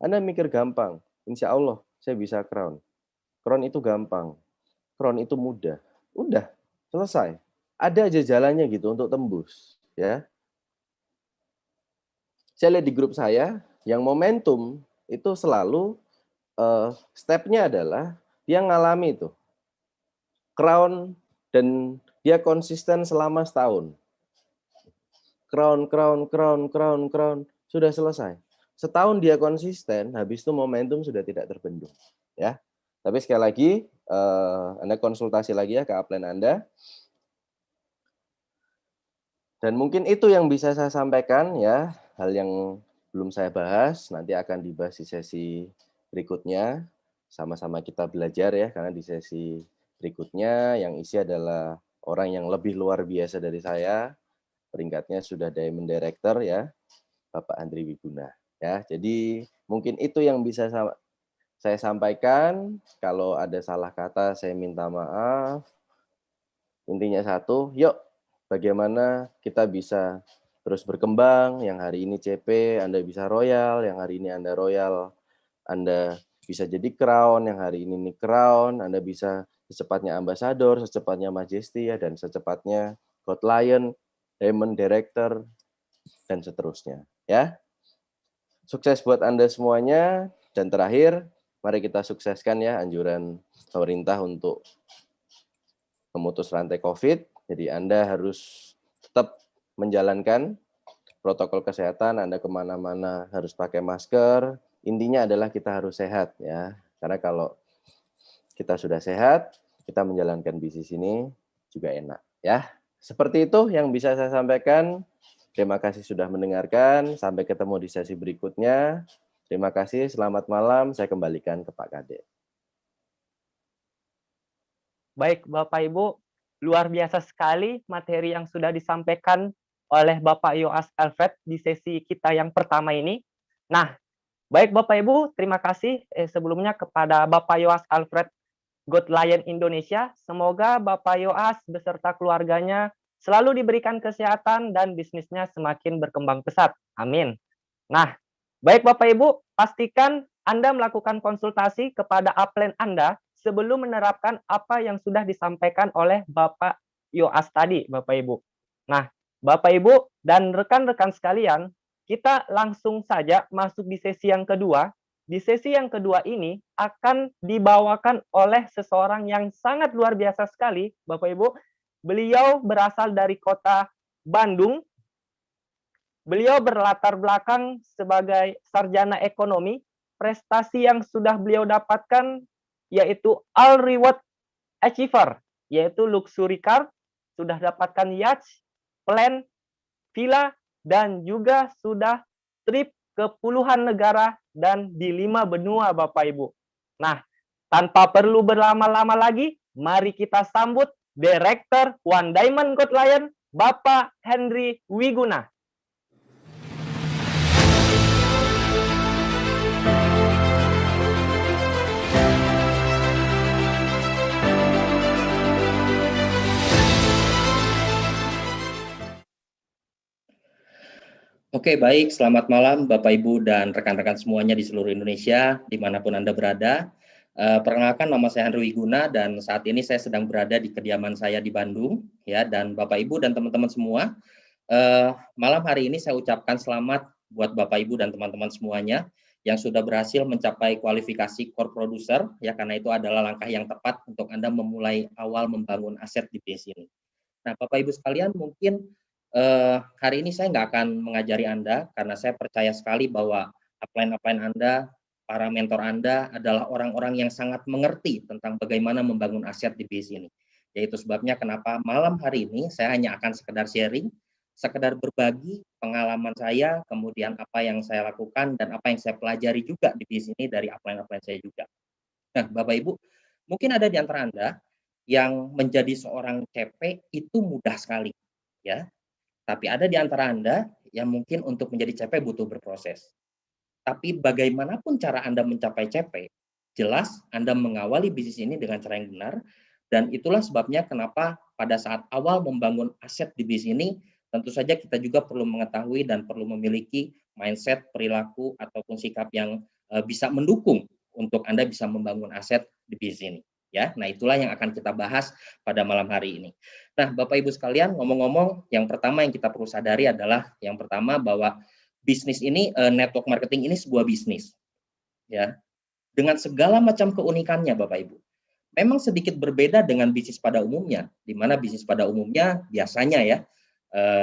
Anda mikir gampang, insya Allah saya bisa crown. Crown itu gampang, crown itu mudah. Udah, selesai. Ada aja jalannya gitu untuk tembus, ya. Saya lihat di grup saya, yang momentum itu selalu step-nya adalah dia ngalami tuh crown dan dia konsisten selama setahun. Crown, sudah selesai. Setahun dia konsisten, habis itu momentum sudah tidak terbendung, ya. Tapi sekali lagi, Anda konsultasi lagi ya ke upline Anda. Dan mungkin itu yang bisa saya sampaikan ya, hal yang belum saya bahas, nanti akan dibahas di sesi berikutnya. Sama-sama kita belajar ya, karena di sesi berikutnya yang isi adalah orang yang lebih luar biasa dari saya, peringkatnya sudah Diamond Director ya, Bapak Andri Wiguna. Ya, jadi mungkin itu yang bisa saya sampaikan. Kalau ada salah kata, saya minta maaf. Intinya satu, yuk bagaimana kita bisa terus berkembang, yang hari ini CP, Anda bisa Royal, yang hari ini Anda Royal, Anda bisa jadi Crown, yang hari ini Crown, Anda bisa secepatnya Ambassador, secepatnya Majesty, ya, dan secepatnya God Lion, Diamond Director, dan seterusnya. Ya, sukses buat Anda semuanya, dan terakhir, mari kita sukseskan ya anjuran pemerintah untuk memutus rantai COVID. Jadi Anda harus tetap menjalankan protokol kesehatan, Anda kemana-mana harus pakai masker. Intinya adalah kita harus sehat ya. Karena kalau kita sudah sehat, kita menjalankan bisnis ini juga enak ya. Seperti itu yang bisa saya sampaikan. Terima kasih sudah mendengarkan. Sampai ketemu di sesi berikutnya. Terima kasih, selamat malam. Saya kembalikan ke Pak Kade. Baik, Bapak Ibu, luar biasa sekali materi yang sudah disampaikan oleh Bapak Yoas Alfred di sesi kita yang pertama ini. Nah, baik Bapak Ibu, terima kasih sebelumnya kepada Bapak Yoas Alfred God Lion Indonesia. Semoga Bapak Yoas beserta keluarganya selalu diberikan kesehatan dan bisnisnya semakin berkembang pesat. Amin. Nah, baik Bapak Ibu, pastikan Anda melakukan konsultasi kepada upline Anda sebelum menerapkan apa yang sudah disampaikan oleh Bapak Yoas tadi, Bapak Ibu. Nah, Bapak Ibu dan rekan-rekan sekalian, kita langsung saja masuk di sesi yang kedua. Di sesi yang kedua ini akan dibawakan oleh seseorang yang sangat luar biasa sekali, Bapak Ibu. Beliau berasal dari kota Bandung. Beliau berlatar belakang sebagai sarjana ekonomi. Prestasi yang sudah beliau dapatkan yaitu All Reward Achiever, yaitu luxury car, sudah dapatkan yacht, plan, villa, dan juga sudah trip ke puluhan negara dan di 5 benua, Bapak Ibu. Nah, tanpa perlu berlama-lama lagi, mari kita sambut Direktur One Diamond Gold Lion, Bapak Henry Wiguna. Oke, baik. Selamat malam Bapak, Ibu, dan rekan-rekan semuanya di seluruh Indonesia, dimanapun Anda berada. Perkenalkan, nama saya Henry Wiguna, dan saat ini saya sedang berada di kediaman saya di Bandung. Ya, dan Bapak, Ibu, dan teman-teman semua, malam hari ini saya ucapkan selamat buat Bapak, Ibu, dan teman-teman semuanya yang sudah berhasil mencapai kualifikasi core producer, ya, karena itu adalah langkah yang tepat untuk Anda memulai awal membangun aset di bisnis ini. Nah, Bapak, Ibu sekalian, mungkin hari ini saya nggak akan mengajari Anda karena saya percaya sekali bahwa upline Anda, para mentor Anda adalah orang-orang yang sangat mengerti tentang bagaimana membangun aset di bisnis ini. Yaitu sebabnya kenapa malam hari ini saya hanya akan sekedar sharing, sekedar berbagi pengalaman saya, kemudian apa yang saya lakukan dan apa yang saya pelajari juga di bisnis ini dari upline saya juga. Nah, Bapak Ibu, mungkin ada di antara Anda yang menjadi seorang CP itu mudah sekali, ya. Tapi ada di antara Anda yang mungkin untuk menjadi CP butuh berproses. Tapi bagaimanapun cara Anda mencapai CP, jelas Anda mengawali bisnis ini dengan cara yang benar, dan itulah sebabnya kenapa pada saat awal membangun aset di bisnis ini, tentu saja kita juga perlu mengetahui dan perlu memiliki mindset, perilaku, ataupun sikap yang bisa mendukung untuk Anda bisa membangun aset di bisnis ini. Ya, nah itulah yang akan kita bahas pada malam hari ini. Nah, Bapak Ibu sekalian, ngomong-ngomong, yang pertama yang kita perlu sadari adalah yang pertama bahwa bisnis ini, network marketing ini sebuah bisnis, ya, dengan segala macam keunikannya, Bapak Ibu. Memang sedikit berbeda dengan bisnis pada umumnya, di mana bisnis pada umumnya biasanya ya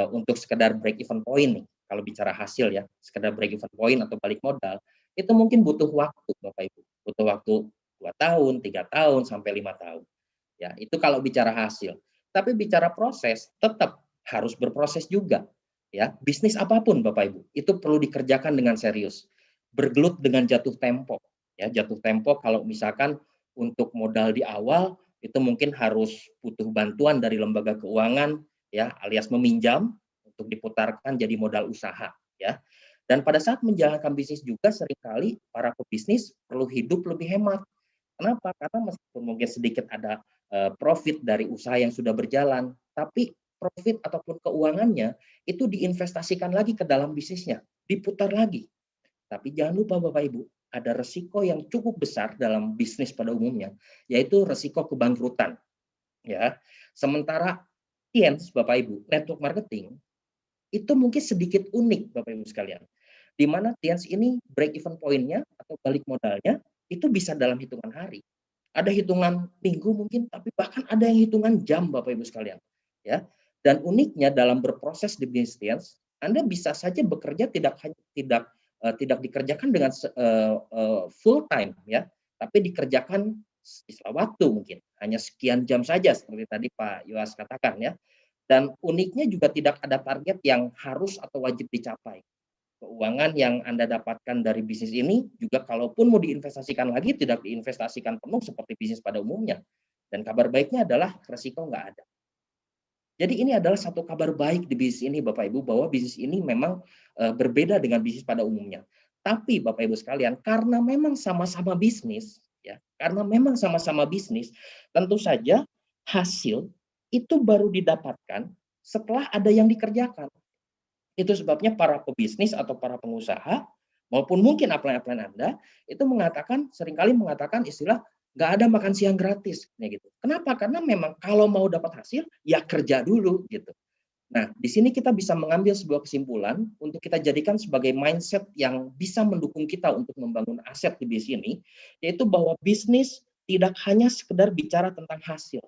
untuk sekedar break even point nih, kalau bicara hasil ya, sekedar break even point atau balik modal, itu mungkin butuh waktu, Bapak Ibu, butuh waktu 2 tahun, 3 tahun, sampai 5 tahun. Ya, itu kalau bicara hasil. Tapi bicara proses, tetap harus berproses juga. Ya, bisnis apapun Bapak Ibu, itu perlu dikerjakan dengan serius. Bergelut dengan jatuh tempo. Ya, jatuh tempo kalau misalkan untuk modal di awal itu mungkin harus butuh bantuan dari lembaga keuangan ya, alias meminjam untuk diputarkan jadi modal usaha ya. Dan pada saat menjalankan bisnis juga seringkali para pebisnis perlu hidup lebih hemat. Kenapa? Karena meskipun mungkin sedikit ada profit dari usaha yang sudah berjalan, tapi profit ataupun keuangannya itu diinvestasikan lagi ke dalam bisnisnya, diputar lagi. Tapi jangan lupa Bapak Ibu, ada resiko yang cukup besar dalam bisnis pada umumnya, yaitu resiko kebangkrutan. Ya, sementara TIENS Bapak Ibu, network marketing itu mungkin sedikit unik Bapak Ibu sekalian, di mana TIENS ini break even point-nya atau balik modalnya itu bisa dalam hitungan hari. Ada hitungan minggu mungkin, tapi bahkan ada yang hitungan jam Bapak Ibu sekalian. Ya. Dan uniknya dalam berproses di bisnis TIENS, Anda bisa saja bekerja tidak dikerjakan dengan full time ya, tapi dikerjakan istilah waktu mungkin hanya sekian jam saja seperti tadi Pak Yowas katakan ya. Dan uniknya juga tidak ada target yang harus atau wajib dicapai. Keuangan yang Anda dapatkan dari bisnis ini juga kalaupun mau diinvestasikan lagi tidak diinvestasikan penuh seperti bisnis pada umumnya. Dan kabar baiknya adalah resiko nggak ada. Jadi ini adalah satu kabar baik di bisnis ini Bapak Ibu, bahwa bisnis ini memang berbeda dengan bisnis pada umumnya. Tapi Bapak Ibu sekalian, karena memang sama-sama bisnis, ya, karena memang sama-sama bisnis, tentu saja hasil itu baru didapatkan setelah ada yang dikerjakan. Itu sebabnya para pebisnis atau para pengusaha maupun mungkin upline Anda itu seringkali mengatakan istilah nggak ada makan siang gratis, gitu. Kenapa? Karena memang kalau mau dapat hasil ya kerja dulu gitu. Nah, di sini kita bisa mengambil sebuah kesimpulan untuk kita jadikan sebagai mindset yang bisa mendukung kita untuk membangun aset di bisnis ini, yaitu bahwa bisnis tidak hanya sekedar bicara tentang hasil,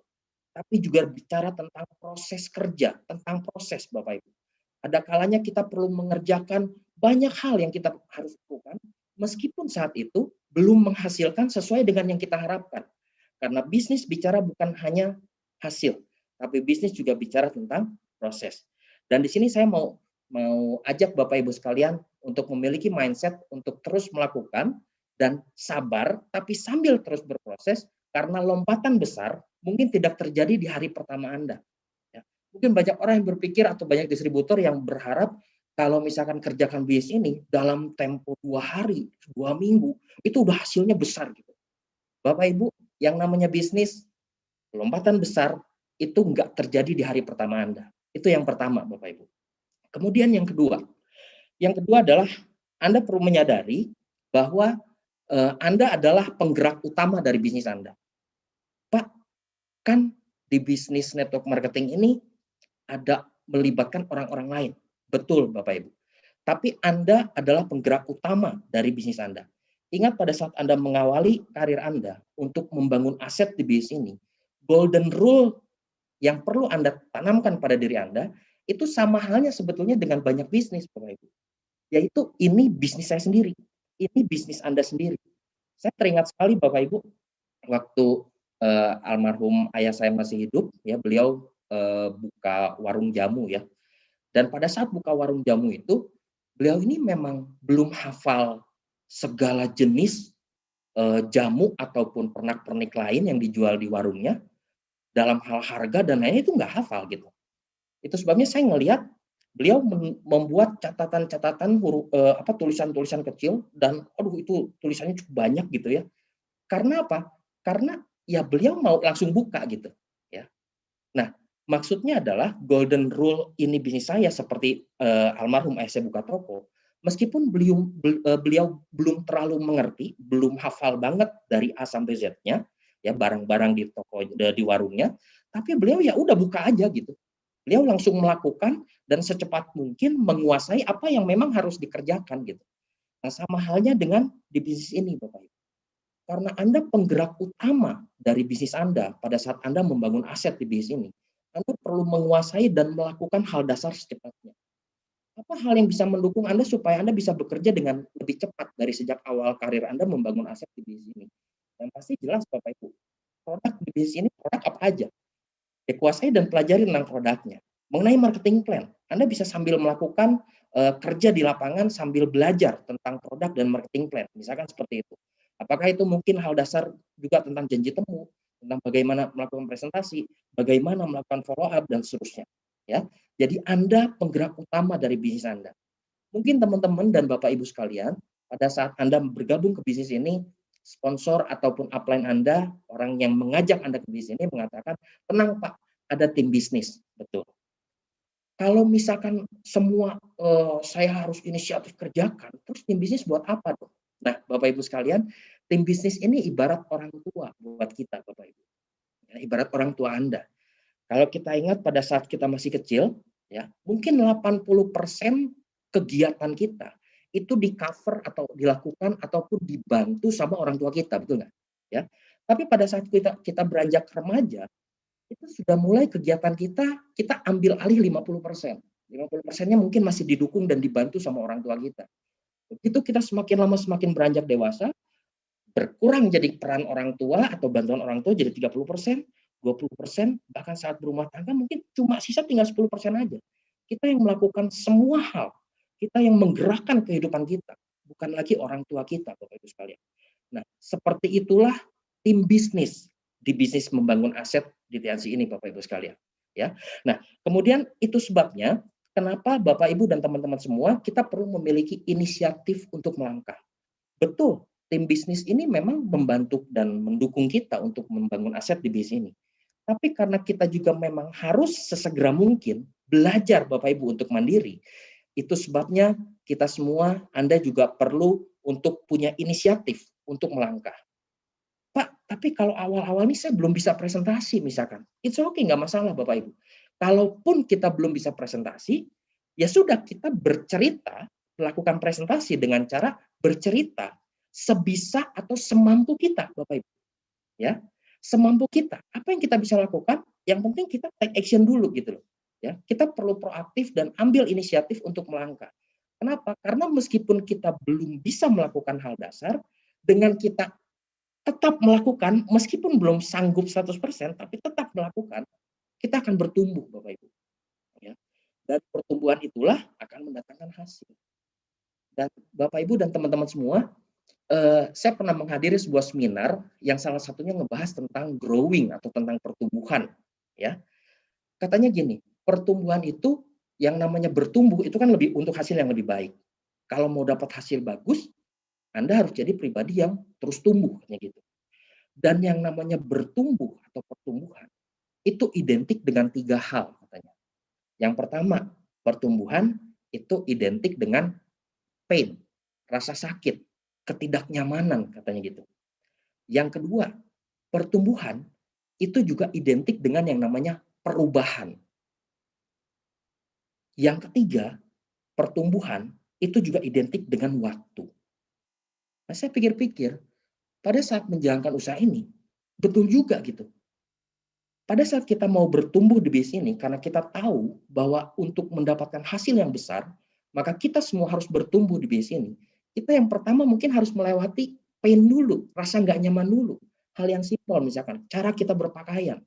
tapi juga bicara tentang proses kerja, tentang proses Bapak Ibu. Ada kalanya kita perlu mengerjakan banyak hal yang kita harus lakukan, meskipun saat itu belum menghasilkan sesuai dengan yang kita harapkan. Karena bisnis bicara bukan hanya hasil, tapi bisnis juga bicara tentang proses. Dan di sini saya mau ajak Bapak Ibu sekalian untuk memiliki mindset untuk terus melakukan dan sabar, tapi sambil terus berproses, karena lompatan besar mungkin tidak terjadi di hari pertama Anda. Mungkin banyak orang yang berpikir atau banyak distributor yang berharap kalau misalkan kerjakan bisnis ini dalam tempo 2 hari, 2 minggu, itu udah hasilnya besar gitu. Bapak Ibu, yang namanya bisnis, lompatan besar itu enggak terjadi di hari pertama Anda. Itu yang pertama Bapak Ibu. Kemudian yang kedua adalah Anda perlu menyadari bahwa Anda adalah penggerak utama dari bisnis Anda. Pak, kan di bisnis network marketing ini ada melibatkan orang-orang lain. Betul, Bapak Ibu. Tapi Anda adalah penggerak utama dari bisnis Anda. Ingat pada saat Anda mengawali karir Anda untuk membangun aset di bisnis ini, golden rule yang perlu Anda tanamkan pada diri Anda, itu sama halnya sebetulnya dengan banyak bisnis, Bapak Ibu. Yaitu ini bisnis saya sendiri. Ini bisnis Anda sendiri. Saya teringat sekali Bapak Ibu, waktu almarhum ayah saya masih hidup, ya beliau buka warung jamu ya. Dan pada saat buka warung jamu itu, beliau ini memang belum hafal segala jenis jamu ataupun pernak-pernik lain yang dijual di warungnya. Dalam hal harga dan lainnya itu nggak hafal gitu. Itu sebabnya saya ngelihat beliau membuat catatan-catatan tulisan-tulisan kecil dan aduh itu tulisannya cukup banyak gitu ya. Karena apa? Karena ya beliau mau langsung buka gitu ya. Nah, maksudnya adalah golden rule ini bisnis saya seperti almarhum ayah saya buka toko. Meskipun beliau belum terlalu mengerti, belum hafal banget dari A sampai Z-nya, ya barang-barang di toko di warungnya, tapi beliau ya udah buka aja gitu. Beliau langsung melakukan dan secepat mungkin menguasai apa yang memang harus dikerjakan gitu. Nah, sama halnya dengan di bisnis ini, Bapak Ibu. Karena Anda penggerak utama dari bisnis Anda pada saat Anda membangun aset di bisnis ini, Anda perlu menguasai dan melakukan hal dasar secepatnya. Apa hal yang bisa mendukung Anda supaya Anda bisa bekerja dengan lebih cepat dari sejak awal karir Anda membangun aset di bisnis ini? Yang pasti jelas Bapak Ibu, produk di bisnis ini produk apa aja? Dikuasai dan pelajari tentang produknya. Mengenai marketing plan, Anda bisa sambil melakukan kerja di lapangan sambil belajar tentang produk dan marketing plan. Misalkan seperti itu. Apakah itu mungkin hal dasar juga tentang janji temu, tentang bagaimana melakukan presentasi, bagaimana melakukan follow up dan seterusnya. Ya, jadi Anda penggerak utama dari bisnis Anda. Mungkin teman-teman dan Bapak Ibu sekalian, pada saat Anda bergabung ke bisnis ini, sponsor ataupun upline Anda, orang yang mengajak Anda ke bisnis ini mengatakan, tenang Pak, ada tim bisnis. Betul. Kalau misalkan semua saya harus inisiatif kerjakan, terus tim bisnis buat apa tuh? Nah, Bapak Ibu sekalian, tim bisnis ini ibarat orang tua buat kita, Bapak Ibu. Ya, ibarat orang tua Anda. Kalau kita ingat pada saat kita masih kecil, ya mungkin 80% kegiatan kita itu di-cover atau dilakukan ataupun dibantu sama orang tua kita, betul nggak? Ya. Tapi pada saat kita beranjak remaja, itu sudah mulai kegiatan kita ambil alih 50%. 50%-nya mungkin masih didukung dan dibantu sama orang tua kita. Begitu kita semakin lama semakin beranjak dewasa, berkurang jadi peran orang tua atau bantuan orang tua jadi 30%, 20%, bahkan saat berumah tangga mungkin cuma sisa tinggal 10% aja. Kita yang melakukan semua hal, kita yang menggerakkan kehidupan kita, bukan lagi orang tua kita, Bapak Ibu sekalian. Nah, seperti itulah tim bisnis di bisnis membangun aset di TNC ini, Bapak Ibu sekalian. Ya, nah kemudian itu sebabnya kenapa Bapak Ibu dan teman-teman semua kita perlu memiliki inisiatif untuk melangkah. Betul, tim bisnis ini memang membantu dan mendukung kita untuk membangun aset di bisnis ini. Tapi karena kita juga memang harus sesegera mungkin belajar Bapak Ibu untuk mandiri, itu sebabnya kita semua, Anda juga perlu untuk punya inisiatif untuk melangkah. Pak, tapi kalau awal-awal ini saya belum bisa presentasi misalkan. It's okay, nggak masalah Bapak Ibu. Kalaupun kita belum bisa presentasi, ya sudah kita bercerita, melakukan presentasi dengan cara bercerita sebisa atau semampu kita Bapak Ibu. Ya, semampu kita. Apa yang kita bisa lakukan? Yang penting kita take action dulu gitu loh. Ya, kita perlu proaktif dan ambil inisiatif untuk melangkah. Kenapa? Karena meskipun kita belum bisa melakukan hal dasar, dengan kita tetap melakukan, meskipun belum sanggup 100%, tapi tetap melakukan, kita akan bertumbuh, Bapak Ibu. Ya. Dan pertumbuhan itulah akan mendatangkan hasil. Dan Bapak Ibu dan teman-teman semua, saya pernah menghadiri sebuah seminar yang salah satunya ngebahas tentang growing atau tentang pertumbuhan. Ya, katanya gini, pertumbuhan itu yang namanya bertumbuh itu kan lebih untuk hasil yang lebih baik. Kalau mau dapat hasil bagus, Anda harus jadi pribadi yang terus tumbuh, gitu. Dan yang namanya bertumbuh atau pertumbuhan itu identik dengan 3 hal katanya. Yang pertama, pertumbuhan itu identik dengan pain, rasa sakit, ketidaknyamanan katanya gitu. Yang kedua, pertumbuhan itu juga identik dengan yang namanya perubahan. Yang ketiga, pertumbuhan itu juga identik dengan waktu. Nah, saya pikir-pikir, pada saat menjalankan usaha ini, betul juga gitu. Pada saat kita mau bertumbuh di bisnis ini, karena kita tahu bahwa untuk mendapatkan hasil yang besar, maka kita semua harus bertumbuh di bisnis ini. Kita yang pertama mungkin harus melewati pain dulu, rasa nggak nyaman dulu. Hal yang simpel misalkan, cara kita berpakaian.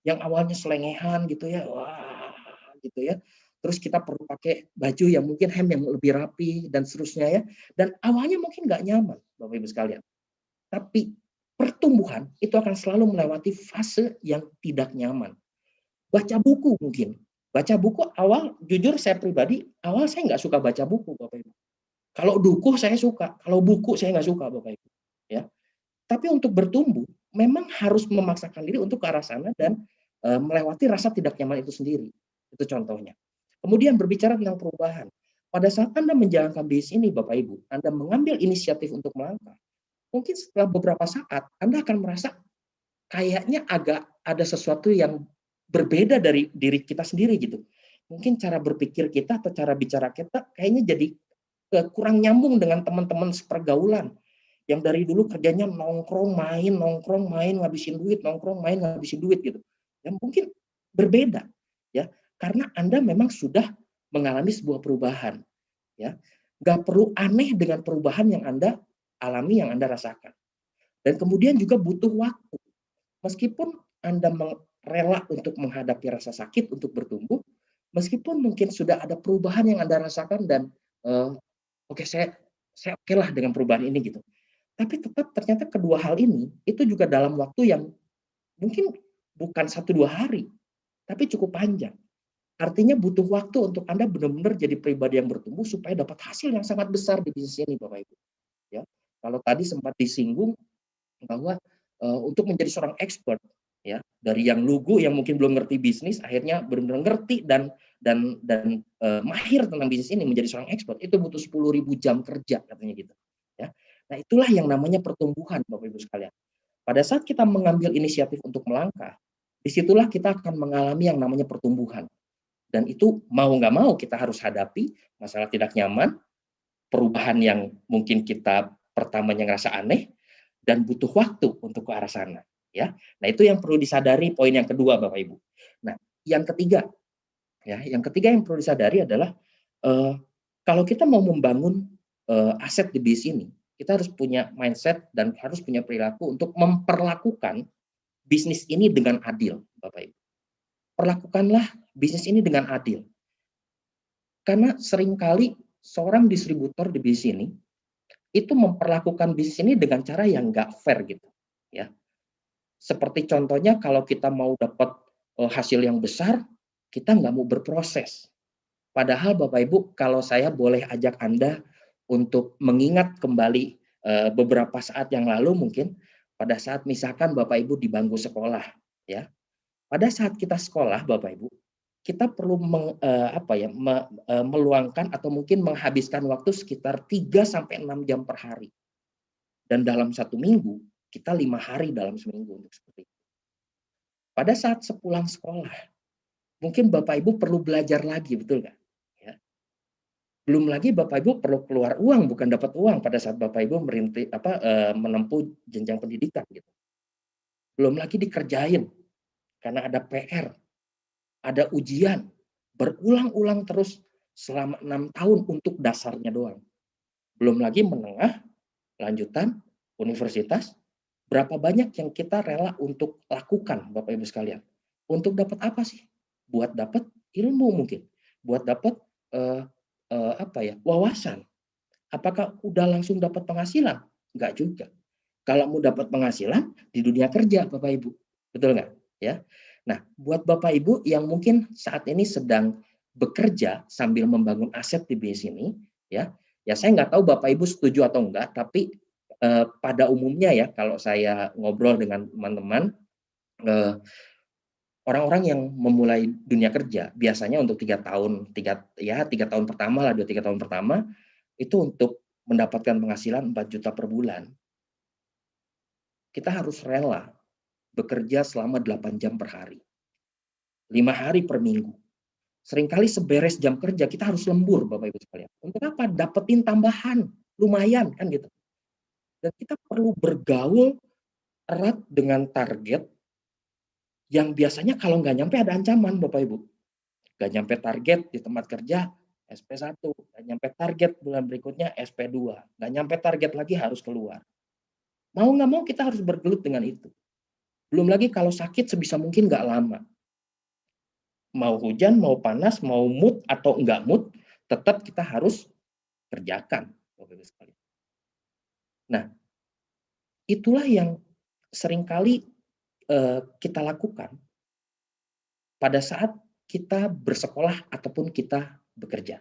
Yang awalnya selengehan gitu ya, wah gitu ya. Terus kita perlu pakai baju yang mungkin hem yang lebih rapi dan seterusnya ya. Dan awalnya mungkin nggak nyaman, Bapak Ibu sekalian. Tapi pertumbuhan itu akan selalu melewati fase yang tidak nyaman. Baca buku mungkin. Baca buku awal, jujur saya pribadi, awal saya nggak suka baca buku, Bapak Ibu. Kalau dukuh saya suka, kalau buku saya nggak suka, Bapak Ibu. Ya. Tapi untuk bertumbuh, memang harus memaksakan diri untuk ke arah sana dan melewati rasa tidak nyaman itu sendiri. Itu contohnya. Kemudian berbicara tentang perubahan. Pada saat Anda menjalankan bisnis ini, Bapak Ibu, Anda mengambil inisiatif untuk melangkah, mungkin setelah beberapa saat Anda akan merasa kayaknya agak ada sesuatu yang berbeda dari diri kita sendiri gitu. Mungkin cara berpikir kita atau cara bicara kita kayaknya jadi kurang nyambung dengan teman-teman sepergaulan yang dari dulu kerjanya nongkrong main ngabisin duit, nongkrong main ngabisin duit gitu. Yang mungkin berbeda ya, karena Anda memang sudah mengalami sebuah perubahan ya. Nggak perlu aneh dengan perubahan yang Anda alami, yang Anda rasakan. Dan kemudian juga butuh waktu. Meskipun Anda rela untuk menghadapi rasa sakit untuk bertumbuh, meskipun mungkin sudah ada perubahan yang Anda rasakan dan oke, saya oke lah dengan perubahan ini gitu. Tapi tetap ternyata kedua hal ini itu juga dalam waktu yang mungkin bukan 1-2 hari, tapi cukup panjang. Artinya butuh waktu untuk Anda benar-benar jadi pribadi yang bertumbuh supaya dapat hasil yang sangat besar di bisnis ini, Bapak Ibu. Ya, kalau tadi sempat disinggung bahwa untuk menjadi seorang expert ya, dari yang lugu yang mungkin belum ngerti bisnis akhirnya benar-benar ngerti dan mahir tentang bisnis ini menjadi seorang expert itu butuh 10.000 jam kerja katanya gitu ya. Nah, itulah yang namanya pertumbuhan, Bapak Ibu sekalian. Pada saat kita mengambil inisiatif untuk melangkah, disitulah kita akan mengalami yang namanya pertumbuhan. Dan itu mau nggak mau kita harus hadapi masalah tidak nyaman, perubahan yang mungkin kita pertamanya ngerasa aneh, dan butuh waktu untuk ke arah sana. Ya, nah itu yang perlu disadari. Poin yang kedua, Bapak Ibu. Nah, yang ketiga yang perlu disadari adalah kalau kita mau membangun aset di bisnis ini, kita harus punya mindset dan harus punya perilaku untuk memperlakukan bisnis ini dengan adil, Bapak Ibu. Perlakukanlah bisnis ini dengan adil. Karena seringkali seorang distributor di bisnis ini itu memperlakukan bisnis ini dengan cara yang nggak fair gitu, ya. Seperti contohnya kalau kita mau dapat hasil yang besar, kita nggak mau berproses. Padahal Bapak Ibu, kalau saya boleh ajak Anda untuk mengingat kembali beberapa saat yang lalu mungkin, pada saat misalkan Bapak Ibu di bangku sekolah, ya. Pada saat kita sekolah, Bapak Ibu, kita perlu meluangkan atau mungkin menghabiskan waktu sekitar 3-6 jam per hari. Dan dalam 1 minggu, kita 5 hari dalam seminggu untuk seperti itu. Pada saat sepulang sekolah, mungkin Bapak Ibu perlu belajar lagi, betul nggak? Ya. Belum lagi Bapak Ibu perlu keluar uang, bukan dapat uang pada saat Bapak Ibu menempuh jenjang pendidikan gitu. Belum lagi dikerjain. karena ada PR, ada ujian, berulang-ulang terus selama 6 tahun untuk dasarnya doang. Belum lagi menengah, lanjutan, universitas, berapa banyak yang kita rela untuk lakukan, Bapak Ibu sekalian. Untuk dapat apa sih? Buat dapat ilmu mungkin, buat dapat wawasan. Apakah udah langsung dapat penghasilan? Enggak juga. Kalau mau dapat penghasilan di dunia kerja, Bapak Ibu, betul nggak? Ya. Nah, buat Bapak Ibu yang mungkin saat ini sedang bekerja sambil membangun aset di bisnis ini, ya saya nggak tahu Bapak Ibu setuju atau enggak, tapi pada umumnya ya, kalau saya ngobrol dengan teman-teman, orang-orang yang memulai dunia kerja biasanya untuk 3 tahun pertama lah, 2-3 tahun pertama itu untuk mendapatkan penghasilan 4 juta per bulan. Kita harus rela bekerja selama 8 jam per hari, 5 hari per minggu. Seringkali seberes jam kerja kita harus lembur, Bapak Ibu sekalian. Untuk apa? Dapetin tambahan, lumayan kan gitu. Dan kita perlu bergaul erat dengan target yang biasanya kalau nggak nyampe ada ancaman, Bapak Ibu. Nggak nyampe target di tempat kerja, SP1. Nggak nyampe target bulan berikutnya, SP2. Nggak nyampe target lagi harus keluar. Mau nggak mau kita harus bergelut dengan itu. Belum lagi kalau sakit sebisa mungkin nggak lama. Mau hujan, mau panas, mau mood atau enggak mood, tetap kita harus kerjakan, Bapak Ibu sekalian. Nah, itulah yang seringkali kita lakukan pada saat kita bersekolah ataupun kita bekerja.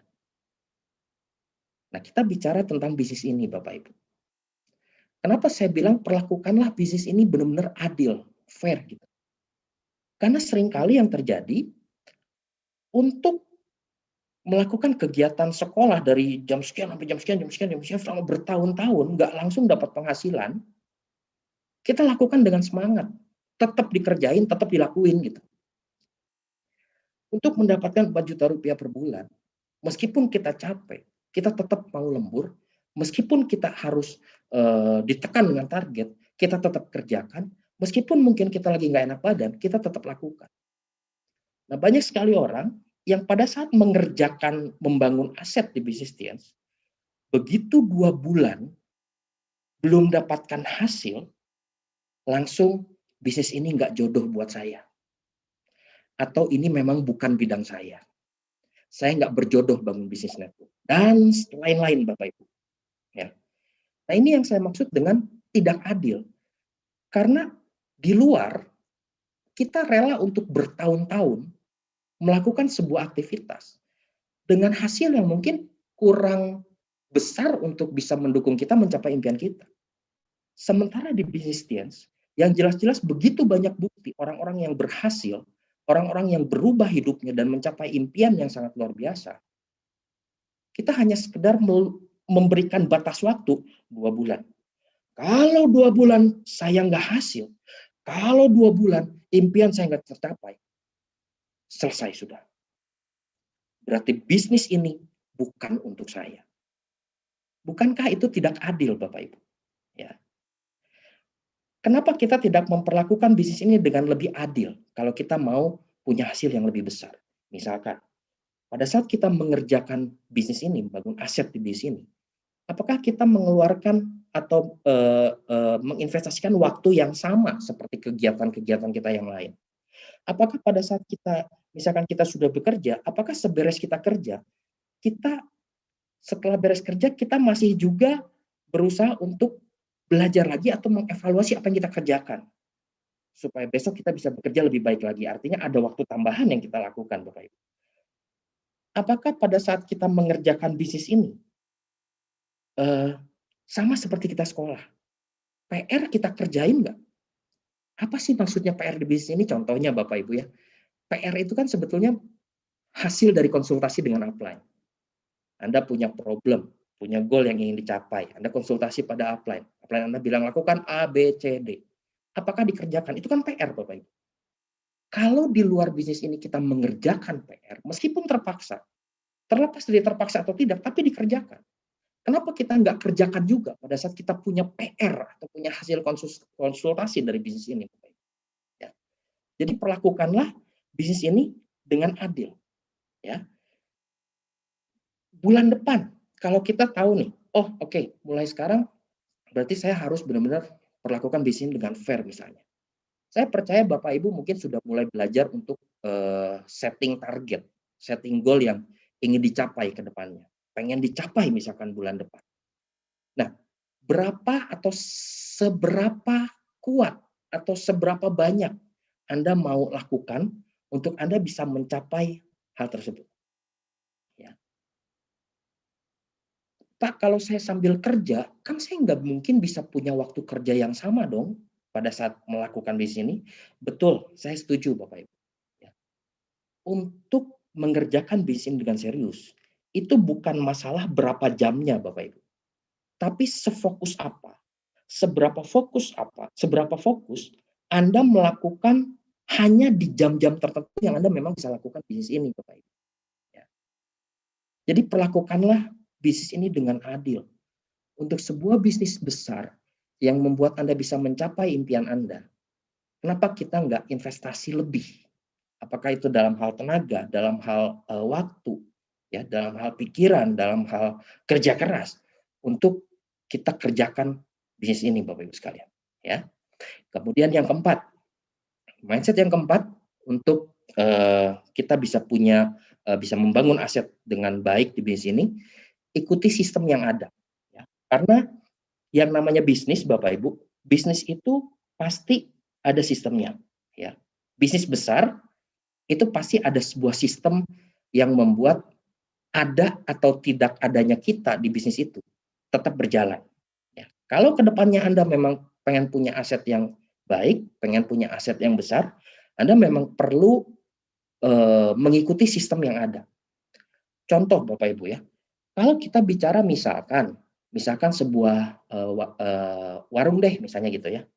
Nah, kita bicara tentang bisnis ini, Bapak Ibu. Kenapa saya bilang perlakukanlah bisnis ini benar-benar adil, fair gitu. Karena seringkali yang terjadi untuk melakukan kegiatan sekolah dari jam sekian sampai jam sekian selama bertahun-tahun nggak langsung dapat penghasilan, kita lakukan dengan semangat, tetap dikerjain, tetap dilakuin gitu. Untuk mendapatkan 4 juta rupiah per bulan, meskipun kita capek, kita tetap mau lembur, meskipun kita harus ditekan dengan target, kita tetap kerjakan, meskipun mungkin kita lagi nggak enak badan, kita tetap lakukan. Nah, banyak sekali orang yang pada saat mengerjakan membangun aset di bisnis Tiens, begitu 2 bulan belum dapatkan hasil, langsung bisnis ini nggak jodoh buat saya. Atau ini memang bukan bidang saya. Saya nggak berjodoh bangun bisnis network. Dan lain-lain Bapak Ibu. Ya. Nah, ini yang saya maksud dengan tidak adil. Karena di luar, kita rela untuk bertahun-tahun melakukan sebuah aktivitas dengan hasil yang mungkin kurang besar untuk bisa mendukung kita mencapai impian kita. Sementara di bisnis Tiens, yang jelas-jelas begitu banyak bukti orang-orang yang berhasil, orang-orang yang berubah hidupnya dan mencapai impian yang sangat luar biasa. Kita hanya sekedar memberikan batas waktu 2 bulan. Kalau 2 bulan saya nggak hasil, kalau 2 bulan impian saya nggak tercapai, selesai sudah. Berarti bisnis ini bukan untuk saya. Bukankah itu tidak adil, Bapak Ibu? Ya. Kenapa kita tidak memperlakukan bisnis ini dengan lebih adil kalau kita mau punya hasil yang lebih besar? Misalkan, pada saat kita mengerjakan bisnis ini, membangun aset di bisnis ini, apakah kita mengeluarkan atau menginvestasikan waktu yang sama seperti kegiatan-kegiatan kita yang lain? Apakah pada saat kita, misalkan kita sudah bekerja, apakah seberes kita kerja, kita setelah beres kerja, kita masih juga berusaha untuk belajar lagi atau mengevaluasi apa yang kita kerjakan supaya besok kita bisa bekerja lebih baik lagi. Artinya ada waktu tambahan yang kita lakukan, Bapak Ibu. Apakah pada saat kita mengerjakan bisnis ini sama seperti kita sekolah? PR kita kerjain nggak? Apa sih maksudnya PR di bisnis ini? Contohnya Bapak Ibu ya, PR itu kan sebetulnya hasil dari konsultasi dengan upline. Anda punya problem, punya goal yang ingin dicapai. Anda konsultasi pada upline. Upline Anda bilang lakukan A, B, C, D. Apakah dikerjakan? Itu kan PR, Bapak Ibu. Kalau di luar bisnis ini kita mengerjakan PR, meskipun terpaksa, terlepas dari terpaksa atau tidak, tapi dikerjakan. Kenapa kita nggak kerjakan juga pada saat kita punya PR atau punya hasil konsultasi dari bisnis ini, Bapak Ibu? Ya. Jadi perlakukanlah bisnis ini dengan adil. Ya. Bulan depan, kalau kita tahu nih, oh oke, mulai sekarang berarti saya harus benar-benar perlakukan bisnis ini dengan fair misalnya. Saya percaya Bapak Ibu mungkin sudah mulai belajar untuk setting target, setting goal yang ingin dicapai ke depannya. Pengen dicapai misalkan bulan depan. Nah, berapa atau seberapa kuat atau seberapa banyak Anda mau lakukan untuk Anda bisa mencapai hal tersebut. Ya. Pak, kalau saya sambil kerja, kan saya nggak mungkin bisa punya waktu kerja yang sama dong pada saat melakukan bisnis ini. Betul, saya setuju Bapak Ibu. Ya. Untuk mengerjakan bisnis dengan serius, itu bukan masalah berapa jamnya Bapak Ibu. Tapi sefokus apa, seberapa fokus Anda melakukan hanya di jam-jam tertentu yang Anda memang bisa lakukan bisnis ini Bapak Ibu. Ya. Jadi perlakukanlah bisnis ini dengan adil. Untuk sebuah bisnis besar yang membuat Anda bisa mencapai impian Anda, kenapa kita nggak investasi lebih? Apakah itu dalam hal tenaga, dalam hal waktu, ya, dalam hal pikiran, dalam hal kerja keras untuk kita kerjakan bisnis ini, Bapak Ibu sekalian. Ya. Kemudian yang keempat, mindset yang keempat untuk kita bisa bisa membangun aset dengan baik di bisnis ini, ikuti sistem yang ada. Ya. Karena yang namanya bisnis, Bapak Ibu, bisnis itu pasti ada sistemnya. Ya. Bisnis besar itu pasti ada sebuah sistem yang membuat ada atau tidak adanya kita di bisnis itu tetap berjalan. Ya. Kalau kedepannya Anda memang pengen punya aset yang baik, pengen punya aset yang besar, Anda memang perlu mengikuti sistem yang ada. Contoh Bapak Ibu ya, kalau kita bicara misalkan sebuah warung deh misalnya gitu ya.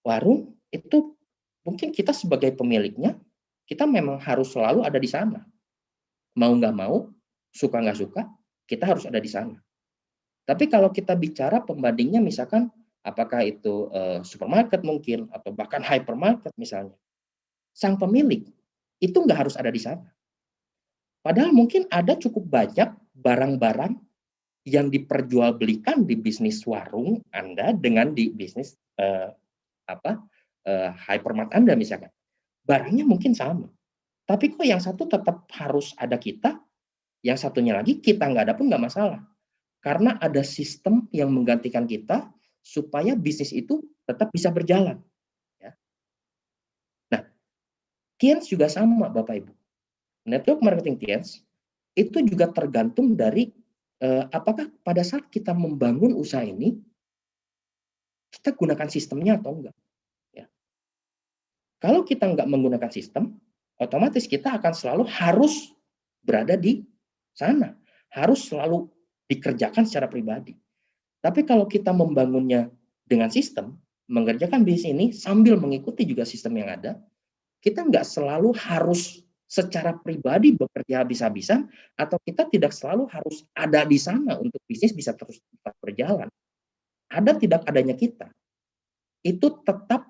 Warung itu mungkin kita sebagai pemiliknya, kita memang harus selalu ada di sana. Mau nggak mau, suka nggak suka, kita harus ada di sana. Tapi kalau kita bicara pembandingnya misalkan apakah itu supermarket mungkin atau bahkan hypermarket misalnya, sang pemilik itu nggak harus ada di sana. Padahal mungkin ada cukup banyak barang-barang yang diperjualbelikan di bisnis warung Anda dengan di bisnis hypermart Anda misalkan. Barangnya mungkin sama. Tapi kok yang satu tetap harus ada kita, yang satunya lagi kita nggak ada pun nggak masalah. Karena ada sistem yang menggantikan kita supaya bisnis itu tetap bisa berjalan. Ya. Nah, Tiens juga sama Bapak Ibu. Network marketing Tiens itu juga tergantung dari apakah pada saat kita membangun usaha ini, kita gunakan sistemnya atau enggak. Ya. Kalau kita nggak menggunakan sistem, otomatis kita akan selalu harus berada di sana. Harus selalu dikerjakan secara pribadi. Tapi kalau kita membangunnya dengan sistem, mengerjakan bisnis ini sambil mengikuti juga sistem yang ada, kita nggak selalu harus secara pribadi bekerja habis-habisan, atau kita tidak selalu harus ada di sana untuk bisnis bisa terus tetap berjalan. Ada tidak adanya kita, itu tetap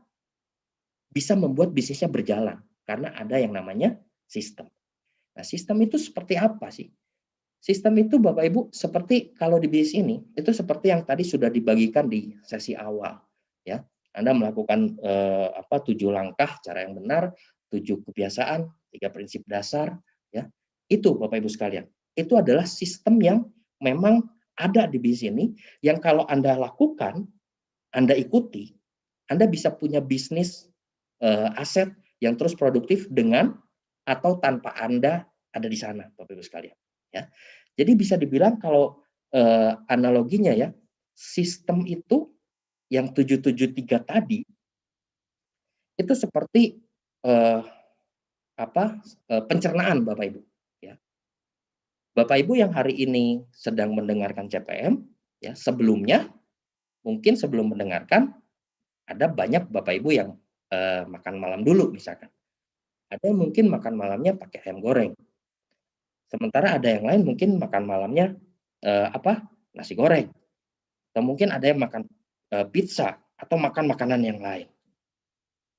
bisa membuat bisnisnya berjalan, karena ada yang namanya sistem. Nah, sistem itu seperti apa sih? Sistem itu Bapak Ibu seperti kalau di bisnis ini itu seperti yang tadi sudah dibagikan di sesi awal ya. Anda melakukan 7 langkah cara yang benar, 7 kebiasaan, 3 prinsip dasar ya. Itu Bapak Ibu sekalian. Itu adalah sistem yang memang ada di bisnis ini yang kalau Anda lakukan, Anda ikuti, Anda bisa punya bisnis aset yang terus produktif dengan atau tanpa Anda ada di sana Bapak Ibu sekalian ya. Jadi bisa dibilang kalau analoginya ya, sistem itu yang 773 tadi itu seperti pencernaan Bapak Ibu ya. Bapak Ibu yang hari ini sedang mendengarkan CPM ya, sebelumnya mungkin sebelum mendengarkan ada banyak Bapak Ibu yang makan malam dulu misalkan. Ada yang mungkin makan malamnya pakai ayam goreng. Sementara ada yang lain mungkin makan malamnya nasi goreng. Atau mungkin ada yang makan pizza atau makan makanan yang lain.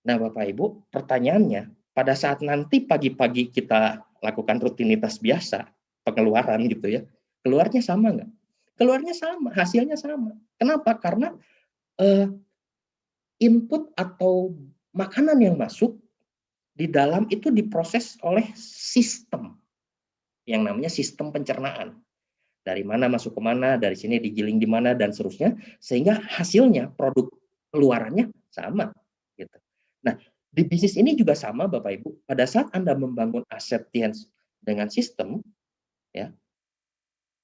Nah, Bapak Ibu, pertanyaannya, pada saat nanti pagi-pagi kita lakukan rutinitas biasa, pengeluaran gitu ya, keluarnya sama nggak? Keluarnya sama, hasilnya sama. Kenapa? Karena eh, input atau makanan yang masuk di dalam itu diproses oleh sistem yang namanya sistem pencernaan. Dari mana masuk ke mana, dari sini digiling di mana dan seterusnya, sehingga hasilnya produk keluarannya sama gitu. Nah, di bisnis ini juga sama Bapak Ibu. Pada saat Anda membangun aset dengan sistem, ya,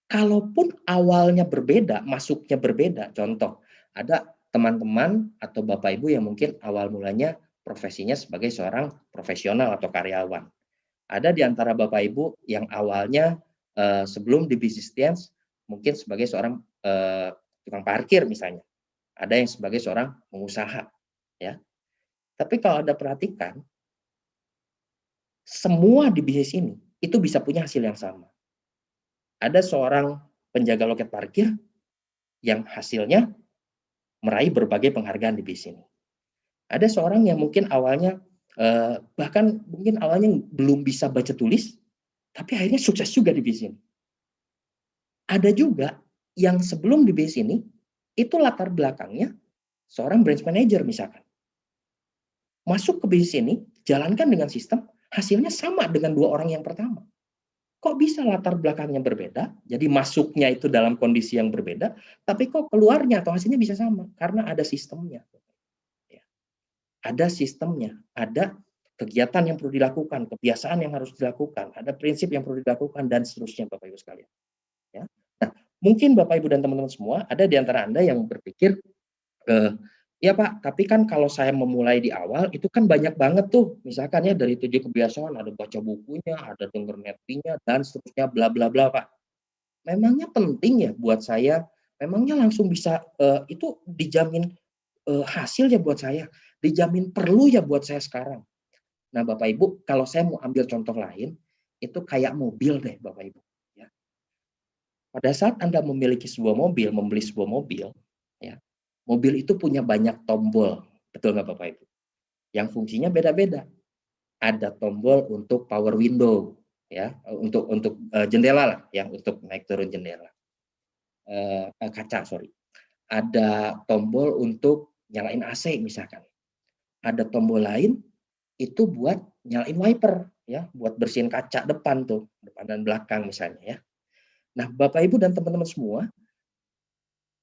kalaupun awalnya berbeda, masuknya berbeda. Contoh, ada teman-teman atau Bapak Ibu yang mungkin awal mulanya profesinya sebagai seorang profesional atau karyawan. Ada di antara Bapak Ibu yang awalnya sebelum di bisnis Tians mungkin sebagai seorang tukang parkir misalnya. Ada yang sebagai seorang pengusaha, ya. Tapi kalau Anda perhatikan, semua di bisnis ini itu bisa punya hasil yang sama. Ada seorang penjaga loket parkir yang hasilnya meraih berbagai penghargaan di bisnis ini. Ada seorang yang mungkin awalnya bahkan mungkin awalnya belum bisa baca tulis, tapi akhirnya sukses juga di bisnis ini. Ada juga yang sebelum di base ini, itu latar belakangnya seorang branch manager misalkan. Masuk ke base ini, jalankan dengan sistem, hasilnya sama dengan dua orang yang pertama. Kok bisa latar belakangnya berbeda, jadi masuknya itu dalam kondisi yang berbeda, tapi kok keluarnya atau hasilnya bisa sama? Karena ada sistemnya. Ada sistemnya, ada kegiatan yang perlu dilakukan, kebiasaan yang harus dilakukan, ada prinsip yang perlu dilakukan, dan seterusnya Bapak Ibu sekalian. Ya. Nah, mungkin Bapak Ibu dan teman-teman semua ada di antara Anda yang berpikir, ya Pak, tapi kan kalau saya memulai di awal itu kan banyak banget tuh, misalkan ya dari 7 kebiasaan ada baca bukunya, ada denger netnya dan seterusnya bla bla bla Pak. Memangnya penting ya buat saya? Memangnya langsung bisa itu dijamin hasil ya buat saya? Dijamin perlu ya buat saya sekarang? Nah Bapak Ibu, kalau saya mau ambil contoh lain, itu kayak mobil deh Bapak Ibu. Pada saat Anda memiliki sebuah mobil, membeli sebuah mobil, ya, mobil itu punya banyak tombol, betul nggak Bapak Ibu? Yang fungsinya beda-beda. Ada tombol untuk power window, ya, untuk jendela lah, ya, untuk naik turun jendela, kaca, sorry. Ada tombol untuk nyalain AC misalkan. Ada tombol lain itu buat nyalain wiper, ya, buat bersihin kaca depan tuh, depan dan belakang misalnya, ya. Nah, Bapak Ibu dan teman-teman semua,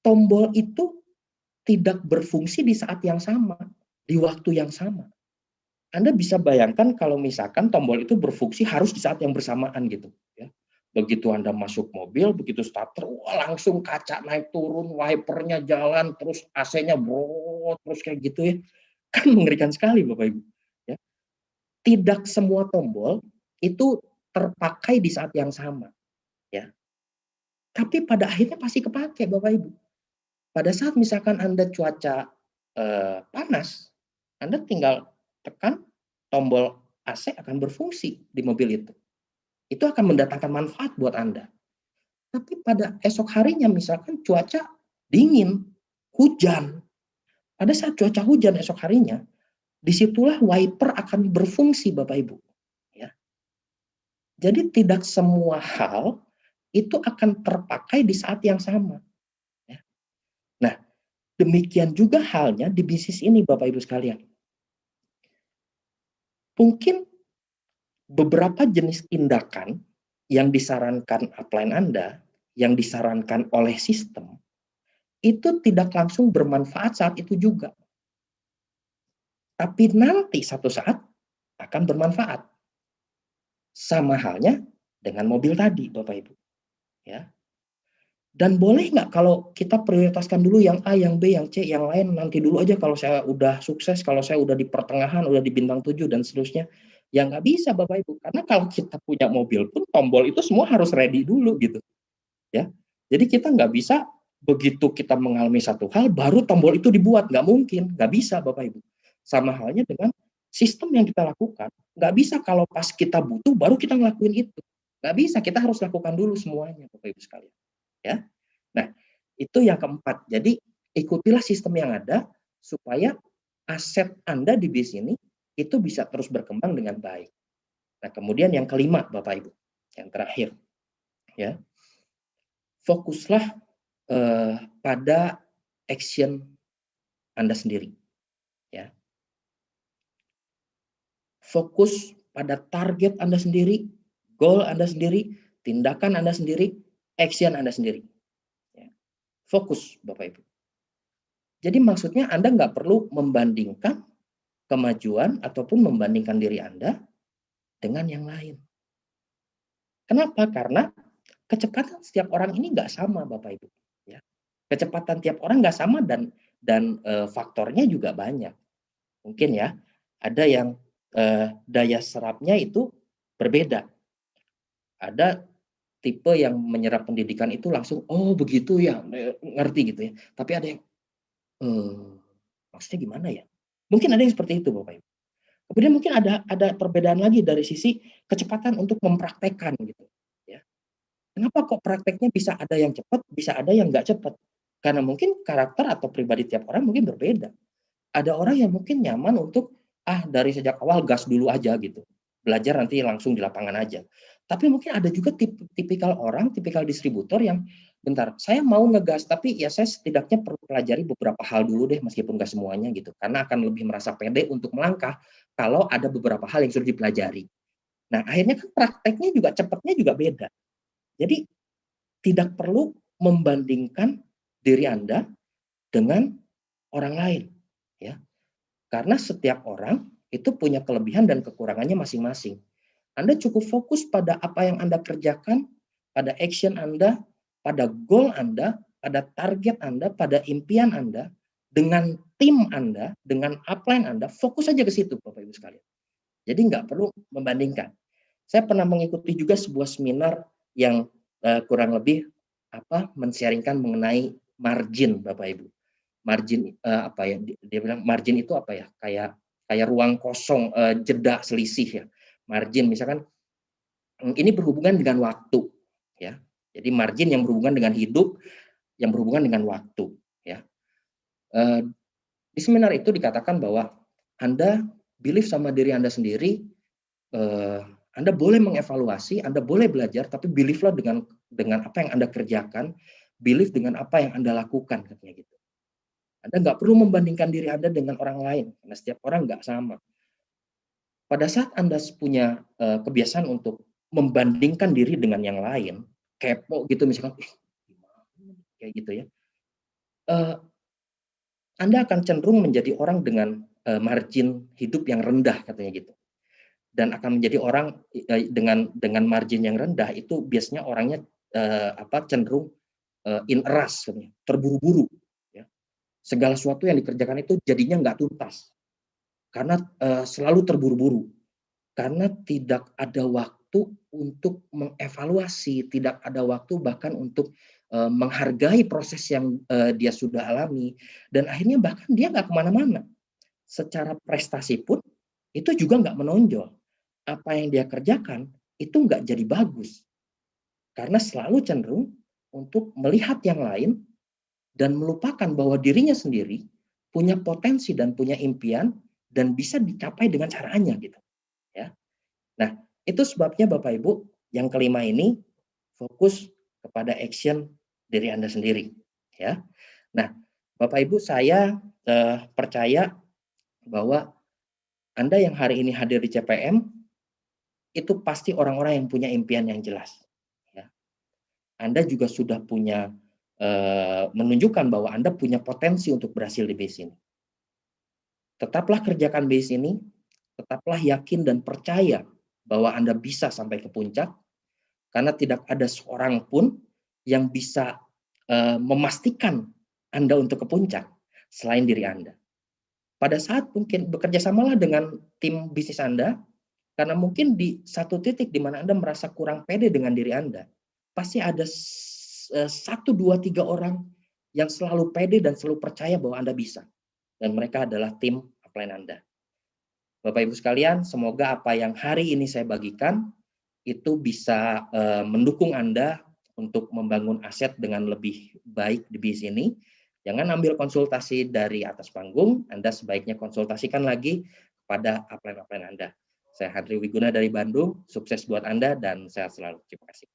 tombol itu tidak berfungsi di saat yang sama, di waktu yang sama. Anda bisa bayangkan kalau misalkan tombol itu berfungsi harus di saat yang bersamaan gitu, ya. Begitu Anda masuk mobil, begitu starter, wah langsung kaca naik turun, wipernya jalan, terus AC-nya brot, terus kayak gitu ya. Kan mengerikan sekali Bapak Ibu. Ya. Tidak semua tombol itu terpakai di saat yang sama. Ya. Tapi pada akhirnya pasti kepake Bapak Ibu. Pada saat misalkan Anda cuaca panas, Anda tinggal tekan tombol AC akan berfungsi di mobil itu. Itu akan mendatangkan manfaat buat Anda. Tapi pada esok harinya misalkan cuaca dingin, hujan. Pada saat cuaca hujan esok harinya, disitulah wiper akan berfungsi Bapak Ibu. Ya. Jadi tidak semua hal itu akan terpakai di saat yang sama. Ya. Nah, demikian juga halnya di bisnis ini Bapak Ibu sekalian. Mungkin beberapa jenis tindakan yang disarankan upline Anda, yang disarankan oleh sistem, itu tidak langsung bermanfaat saat itu juga. Tapi nanti satu saat akan bermanfaat. Sama halnya dengan mobil tadi, Bapak Ibu. Ya. Dan boleh nggak kalau kita prioritaskan dulu yang A, yang B, yang C, yang lain nanti dulu aja kalau saya udah sukses, kalau saya udah di pertengahan, udah di bintang 7 dan seterusnya. Ya nggak bisa Bapak Ibu. Karena kalau kita punya mobil pun tombol itu semua harus ready dulu gitu. Ya. Jadi kita nggak bisa begitu kita mengalami satu hal baru tombol itu dibuat. Nggak mungkin, nggak bisa Bapak Ibu. Sama halnya dengan sistem yang kita lakukan. Nggak bisa kalau pas kita butuh baru kita ngelakuin itu. Nggak bisa, kita harus lakukan dulu semuanya Bapak Ibu sekalian. Ya. Nah, itu yang keempat. Jadi ikutilah sistem yang ada supaya aset Anda di bisnis ini itu bisa terus berkembang dengan baik. Nah, kemudian yang kelima, Bapak Ibu, yang terakhir, ya, fokuslah pada action Anda sendiri, ya. Fokus pada target Anda sendiri, goal Anda sendiri, tindakan Anda sendiri, action Anda sendiri. Ya. Fokus, Bapak Ibu. Jadi maksudnya Anda nggak perlu membandingkan kemajuan ataupun membandingkan diri Anda dengan yang lain. Kenapa? Karena kecepatan setiap orang ini nggak sama, Bapak Ibu. Ya. Kecepatan tiap orang nggak sama dan faktornya juga banyak. Mungkin ya, ada yang daya serapnya itu berbeda. Ada tipe yang menyerap pendidikan itu langsung, oh begitu ya, ngerti gitu ya. Tapi ada yang, maksudnya gimana ya? Mungkin ada yang seperti itu, Bapak Ibu. Kemudian mungkin ada perbedaan lagi dari sisi kecepatan untuk mempraktekkan gitu. Ya. Kenapa kok prakteknya bisa ada yang cepat, bisa ada yang nggak cepat? Karena mungkin karakter atau pribadi tiap orang mungkin berbeda. Ada orang yang mungkin nyaman untuk dari sejak awal gas dulu aja gitu. Belajar nanti langsung di lapangan aja. Tapi mungkin ada juga tipikal orang, tipikal distributor yang bentar, saya mau ngegas tapi ya saya setidaknya perlu pelajari beberapa hal dulu deh meskipun nggak semuanya gitu. Karena akan lebih merasa pede untuk melangkah kalau ada beberapa hal yang sudah dipelajari. Nah, akhirnya kan prakteknya juga cepatnya juga beda. Jadi tidak perlu membandingkan diri Anda dengan orang lain, ya. Karena setiap orang itu punya kelebihan dan kekurangannya masing-masing. Anda cukup fokus pada apa yang Anda kerjakan, pada action Anda, pada goal Anda, pada target Anda, pada impian Anda, dengan tim Anda, dengan upline Anda, fokus saja ke situ, Bapak Ibu sekalian. Jadi nggak perlu membandingkan. Saya pernah mengikuti juga sebuah seminar yang kurang lebih men-sharingkan mengenai margin, Bapak Ibu. Margin apa ya? Dia bilang margin itu apa ya? Kayak ruang kosong, jeda selisih ya. Margin misalkan ini berhubungan dengan waktu, ya. Jadi margin yang berhubungan dengan hidup, yang berhubungan dengan waktu, ya. Di seminar itu dikatakan bahwa Anda believe sama diri Anda sendiri, Anda boleh mengevaluasi, Anda boleh belajar, tapi believe-lah dengan apa yang Anda kerjakan, believe dengan apa yang Anda lakukan, katanya gitu. Anda nggak perlu membandingkan diri Anda dengan orang lain, karena setiap orang nggak sama. Pada saat Anda punya kebiasaan untuk membandingkan diri dengan yang lain, kepo gitu misalkan, kayak gitu ya, Anda akan cenderung menjadi orang dengan margin hidup yang rendah, katanya gitu. Dan akan menjadi orang dengan margin yang rendah itu biasanya orangnya cenderung in a rush, terburu-buru. Ya. Segala sesuatu yang dikerjakan itu jadinya nggak tuntas. Karena selalu terburu-buru, karena tidak ada waktu untuk mengevaluasi, tidak ada waktu bahkan untuk menghargai proses yang dia sudah alami, dan akhirnya bahkan dia nggak kemana-mana. Secara prestasi pun itu juga nggak menonjol. Apa yang dia kerjakan itu nggak jadi bagus, karena selalu cenderung untuk melihat yang lain dan melupakan bahwa dirinya sendiri punya potensi dan punya impian dan bisa dicapai dengan caranya gitu, ya. Nah, itu sebabnya Bapak Ibu, yang kelima ini fokus kepada action diri Anda sendiri, ya. Nah, Bapak Ibu, saya percaya bahwa Anda yang hari ini hadir di CPM itu pasti orang-orang yang punya impian yang jelas, ya. Anda juga sudah punya menunjukkan bahwa Anda punya potensi untuk berhasil di base ini. Tetaplah kerjakan base ini, tetaplah yakin dan percaya bahwa Anda bisa sampai ke puncak, karena tidak ada seorang pun yang bisa memastikan Anda untuk ke puncak selain diri Anda. Pada saat mungkin bekerja samalah dengan tim bisnis Anda, karena mungkin di satu titik di mana Anda merasa kurang pede dengan diri Anda, pasti ada 1, 2, 3 orang yang selalu pede dan selalu percaya bahwa Anda bisa. Dan mereka adalah tim upline Anda. Bapak Ibu sekalian, semoga apa yang hari ini saya bagikan itu bisa mendukung Anda untuk membangun aset dengan lebih baik di bisnis ini, Jangan ambil konsultasi dari atas panggung, Anda sebaiknya konsultasikan lagi pada upline-upline Anda. Saya Henry Wiguna dari Bandung, sukses buat Anda dan sehat selalu. Terima kasih.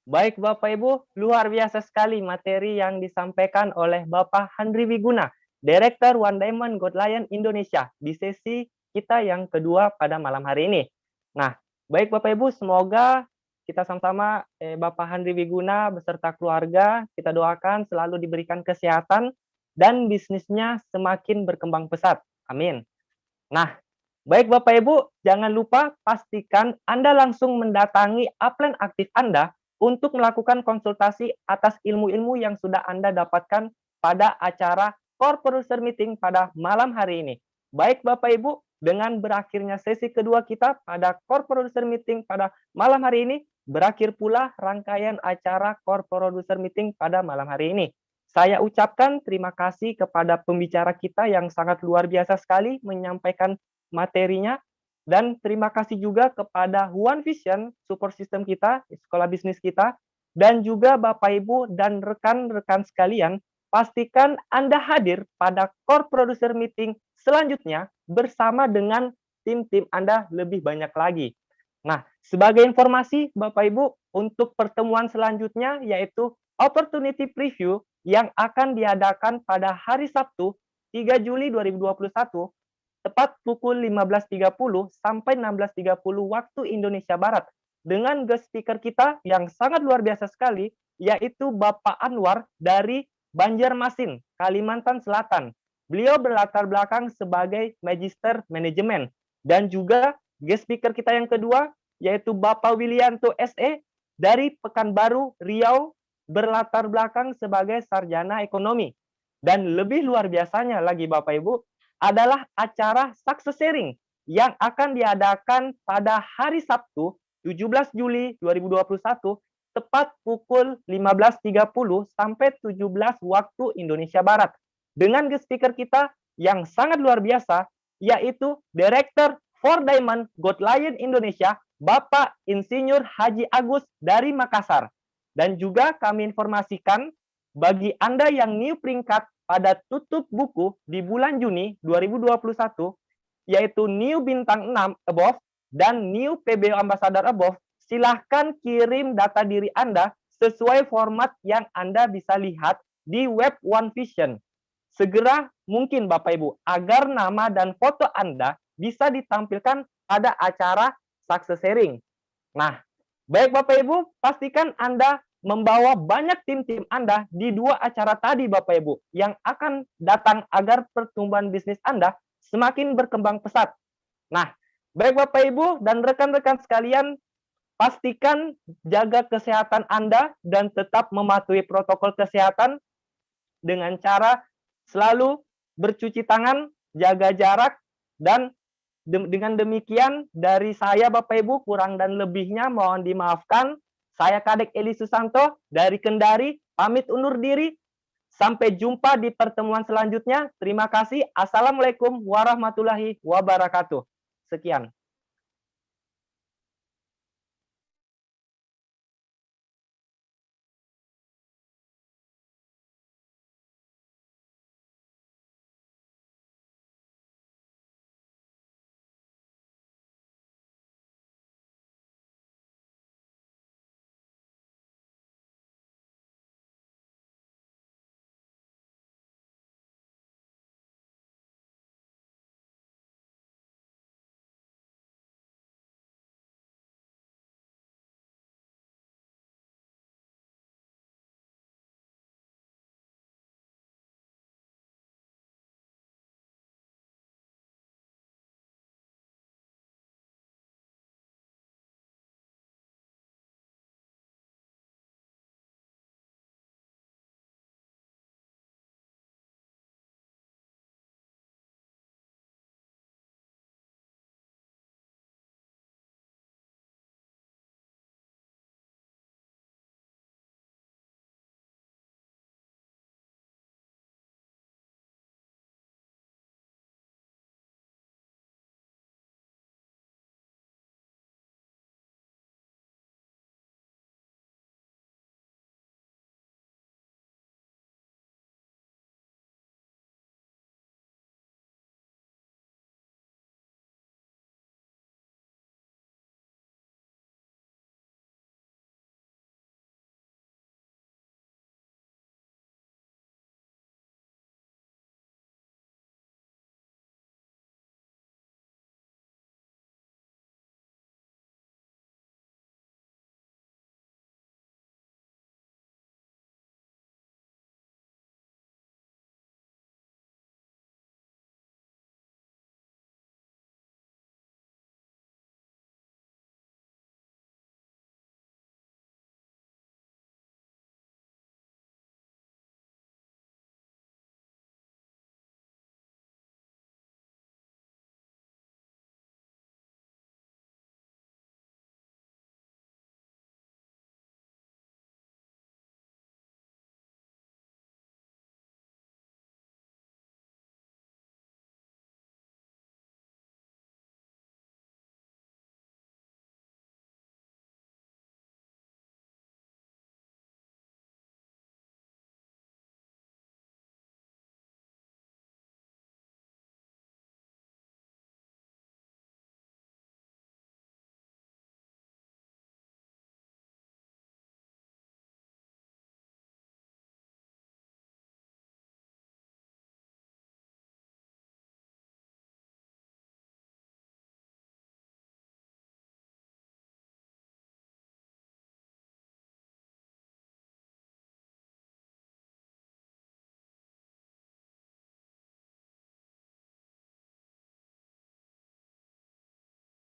Baik Bapak Ibu, luar biasa sekali materi yang disampaikan oleh Bapak Henry Wiguna, Direktur One Diamond Gold Lion Indonesia di sesi kita yang kedua pada malam hari ini. Nah, baik Bapak Ibu, semoga kita sama-sama Bapak Henry Wiguna beserta keluarga, kita doakan selalu diberikan kesehatan dan bisnisnya semakin berkembang pesat. Amin. Nah, baik Bapak Ibu, jangan lupa pastikan Anda langsung mendatangi upline aktif Anda untuk melakukan konsultasi atas ilmu-ilmu yang sudah Anda dapatkan pada acara Core Producer Meeting pada malam hari ini. Baik Bapak Ibu, dengan berakhirnya sesi kedua kita pada Core Producer Meeting pada malam hari ini, berakhir pula rangkaian acara Core Producer Meeting pada malam hari ini. Saya ucapkan terima kasih kepada pembicara kita yang sangat luar biasa sekali menyampaikan materinya. Dan terima kasih juga kepada One Vision, support system kita, sekolah bisnis kita, dan juga Bapak Ibu dan rekan-rekan sekalian, pastikan Anda hadir pada Core Producer Meeting selanjutnya bersama dengan tim-tim Anda lebih banyak lagi. Nah, sebagai informasi Bapak Ibu, untuk pertemuan selanjutnya yaitu Opportunity Preview yang akan diadakan pada hari Sabtu 3 Juli 2021, tepat pukul 15.30 sampai 16.30 waktu Indonesia Barat. Dengan guest speaker kita yang sangat luar biasa sekali, yaitu Bapak Anwar dari Banjarmasin, Kalimantan Selatan. Beliau berlatar belakang sebagai Magister Manajemen. Dan juga guest speaker kita yang kedua, yaitu Bapak Wilianto SE dari Pekanbaru, Riau, berlatar belakang sebagai Sarjana Ekonomi. Dan lebih luar biasanya lagi Bapak Ibu, adalah acara Success Sharing yang akan diadakan pada hari Sabtu 17 Juli 2021 tepat pukul 15.30 sampai 17 waktu Indonesia Barat dengan guest speaker kita yang sangat luar biasa yaitu Direktur For Diamond Gold Lion Indonesia Bapak Insinyur Haji Agus dari Makassar. Dan juga kami informasikan bagi Anda yang new peringkat pada tutup buku di bulan Juni 2021, yaitu New Bintang 6 Above dan New PBO Ambassador Above, silahkan kirim data diri Anda sesuai format yang Anda bisa lihat di web One Vision. Segera mungkin Bapak Ibu, agar nama dan foto Anda bisa ditampilkan pada acara Success Sharing. Nah, baik Bapak Ibu, pastikan Anda membawa banyak tim-tim Anda di dua acara tadi Bapak Ibu yang akan datang agar pertumbuhan bisnis Anda semakin berkembang pesat. Nah, baik Bapak Ibu dan rekan-rekan sekalian, pastikan jaga kesehatan Anda dan tetap mematuhi protokol kesehatan dengan cara selalu bercuci tangan, jaga jarak, dan dengan demikian dari saya Bapak Ibu kurang dan lebihnya mohon dimaafkan. Saya Kadek Eli Susanto dari Kendari, pamit undur diri. Sampai jumpa di pertemuan selanjutnya. Terima kasih. Assalamualaikum warahmatullahi wabarakatuh. Sekian.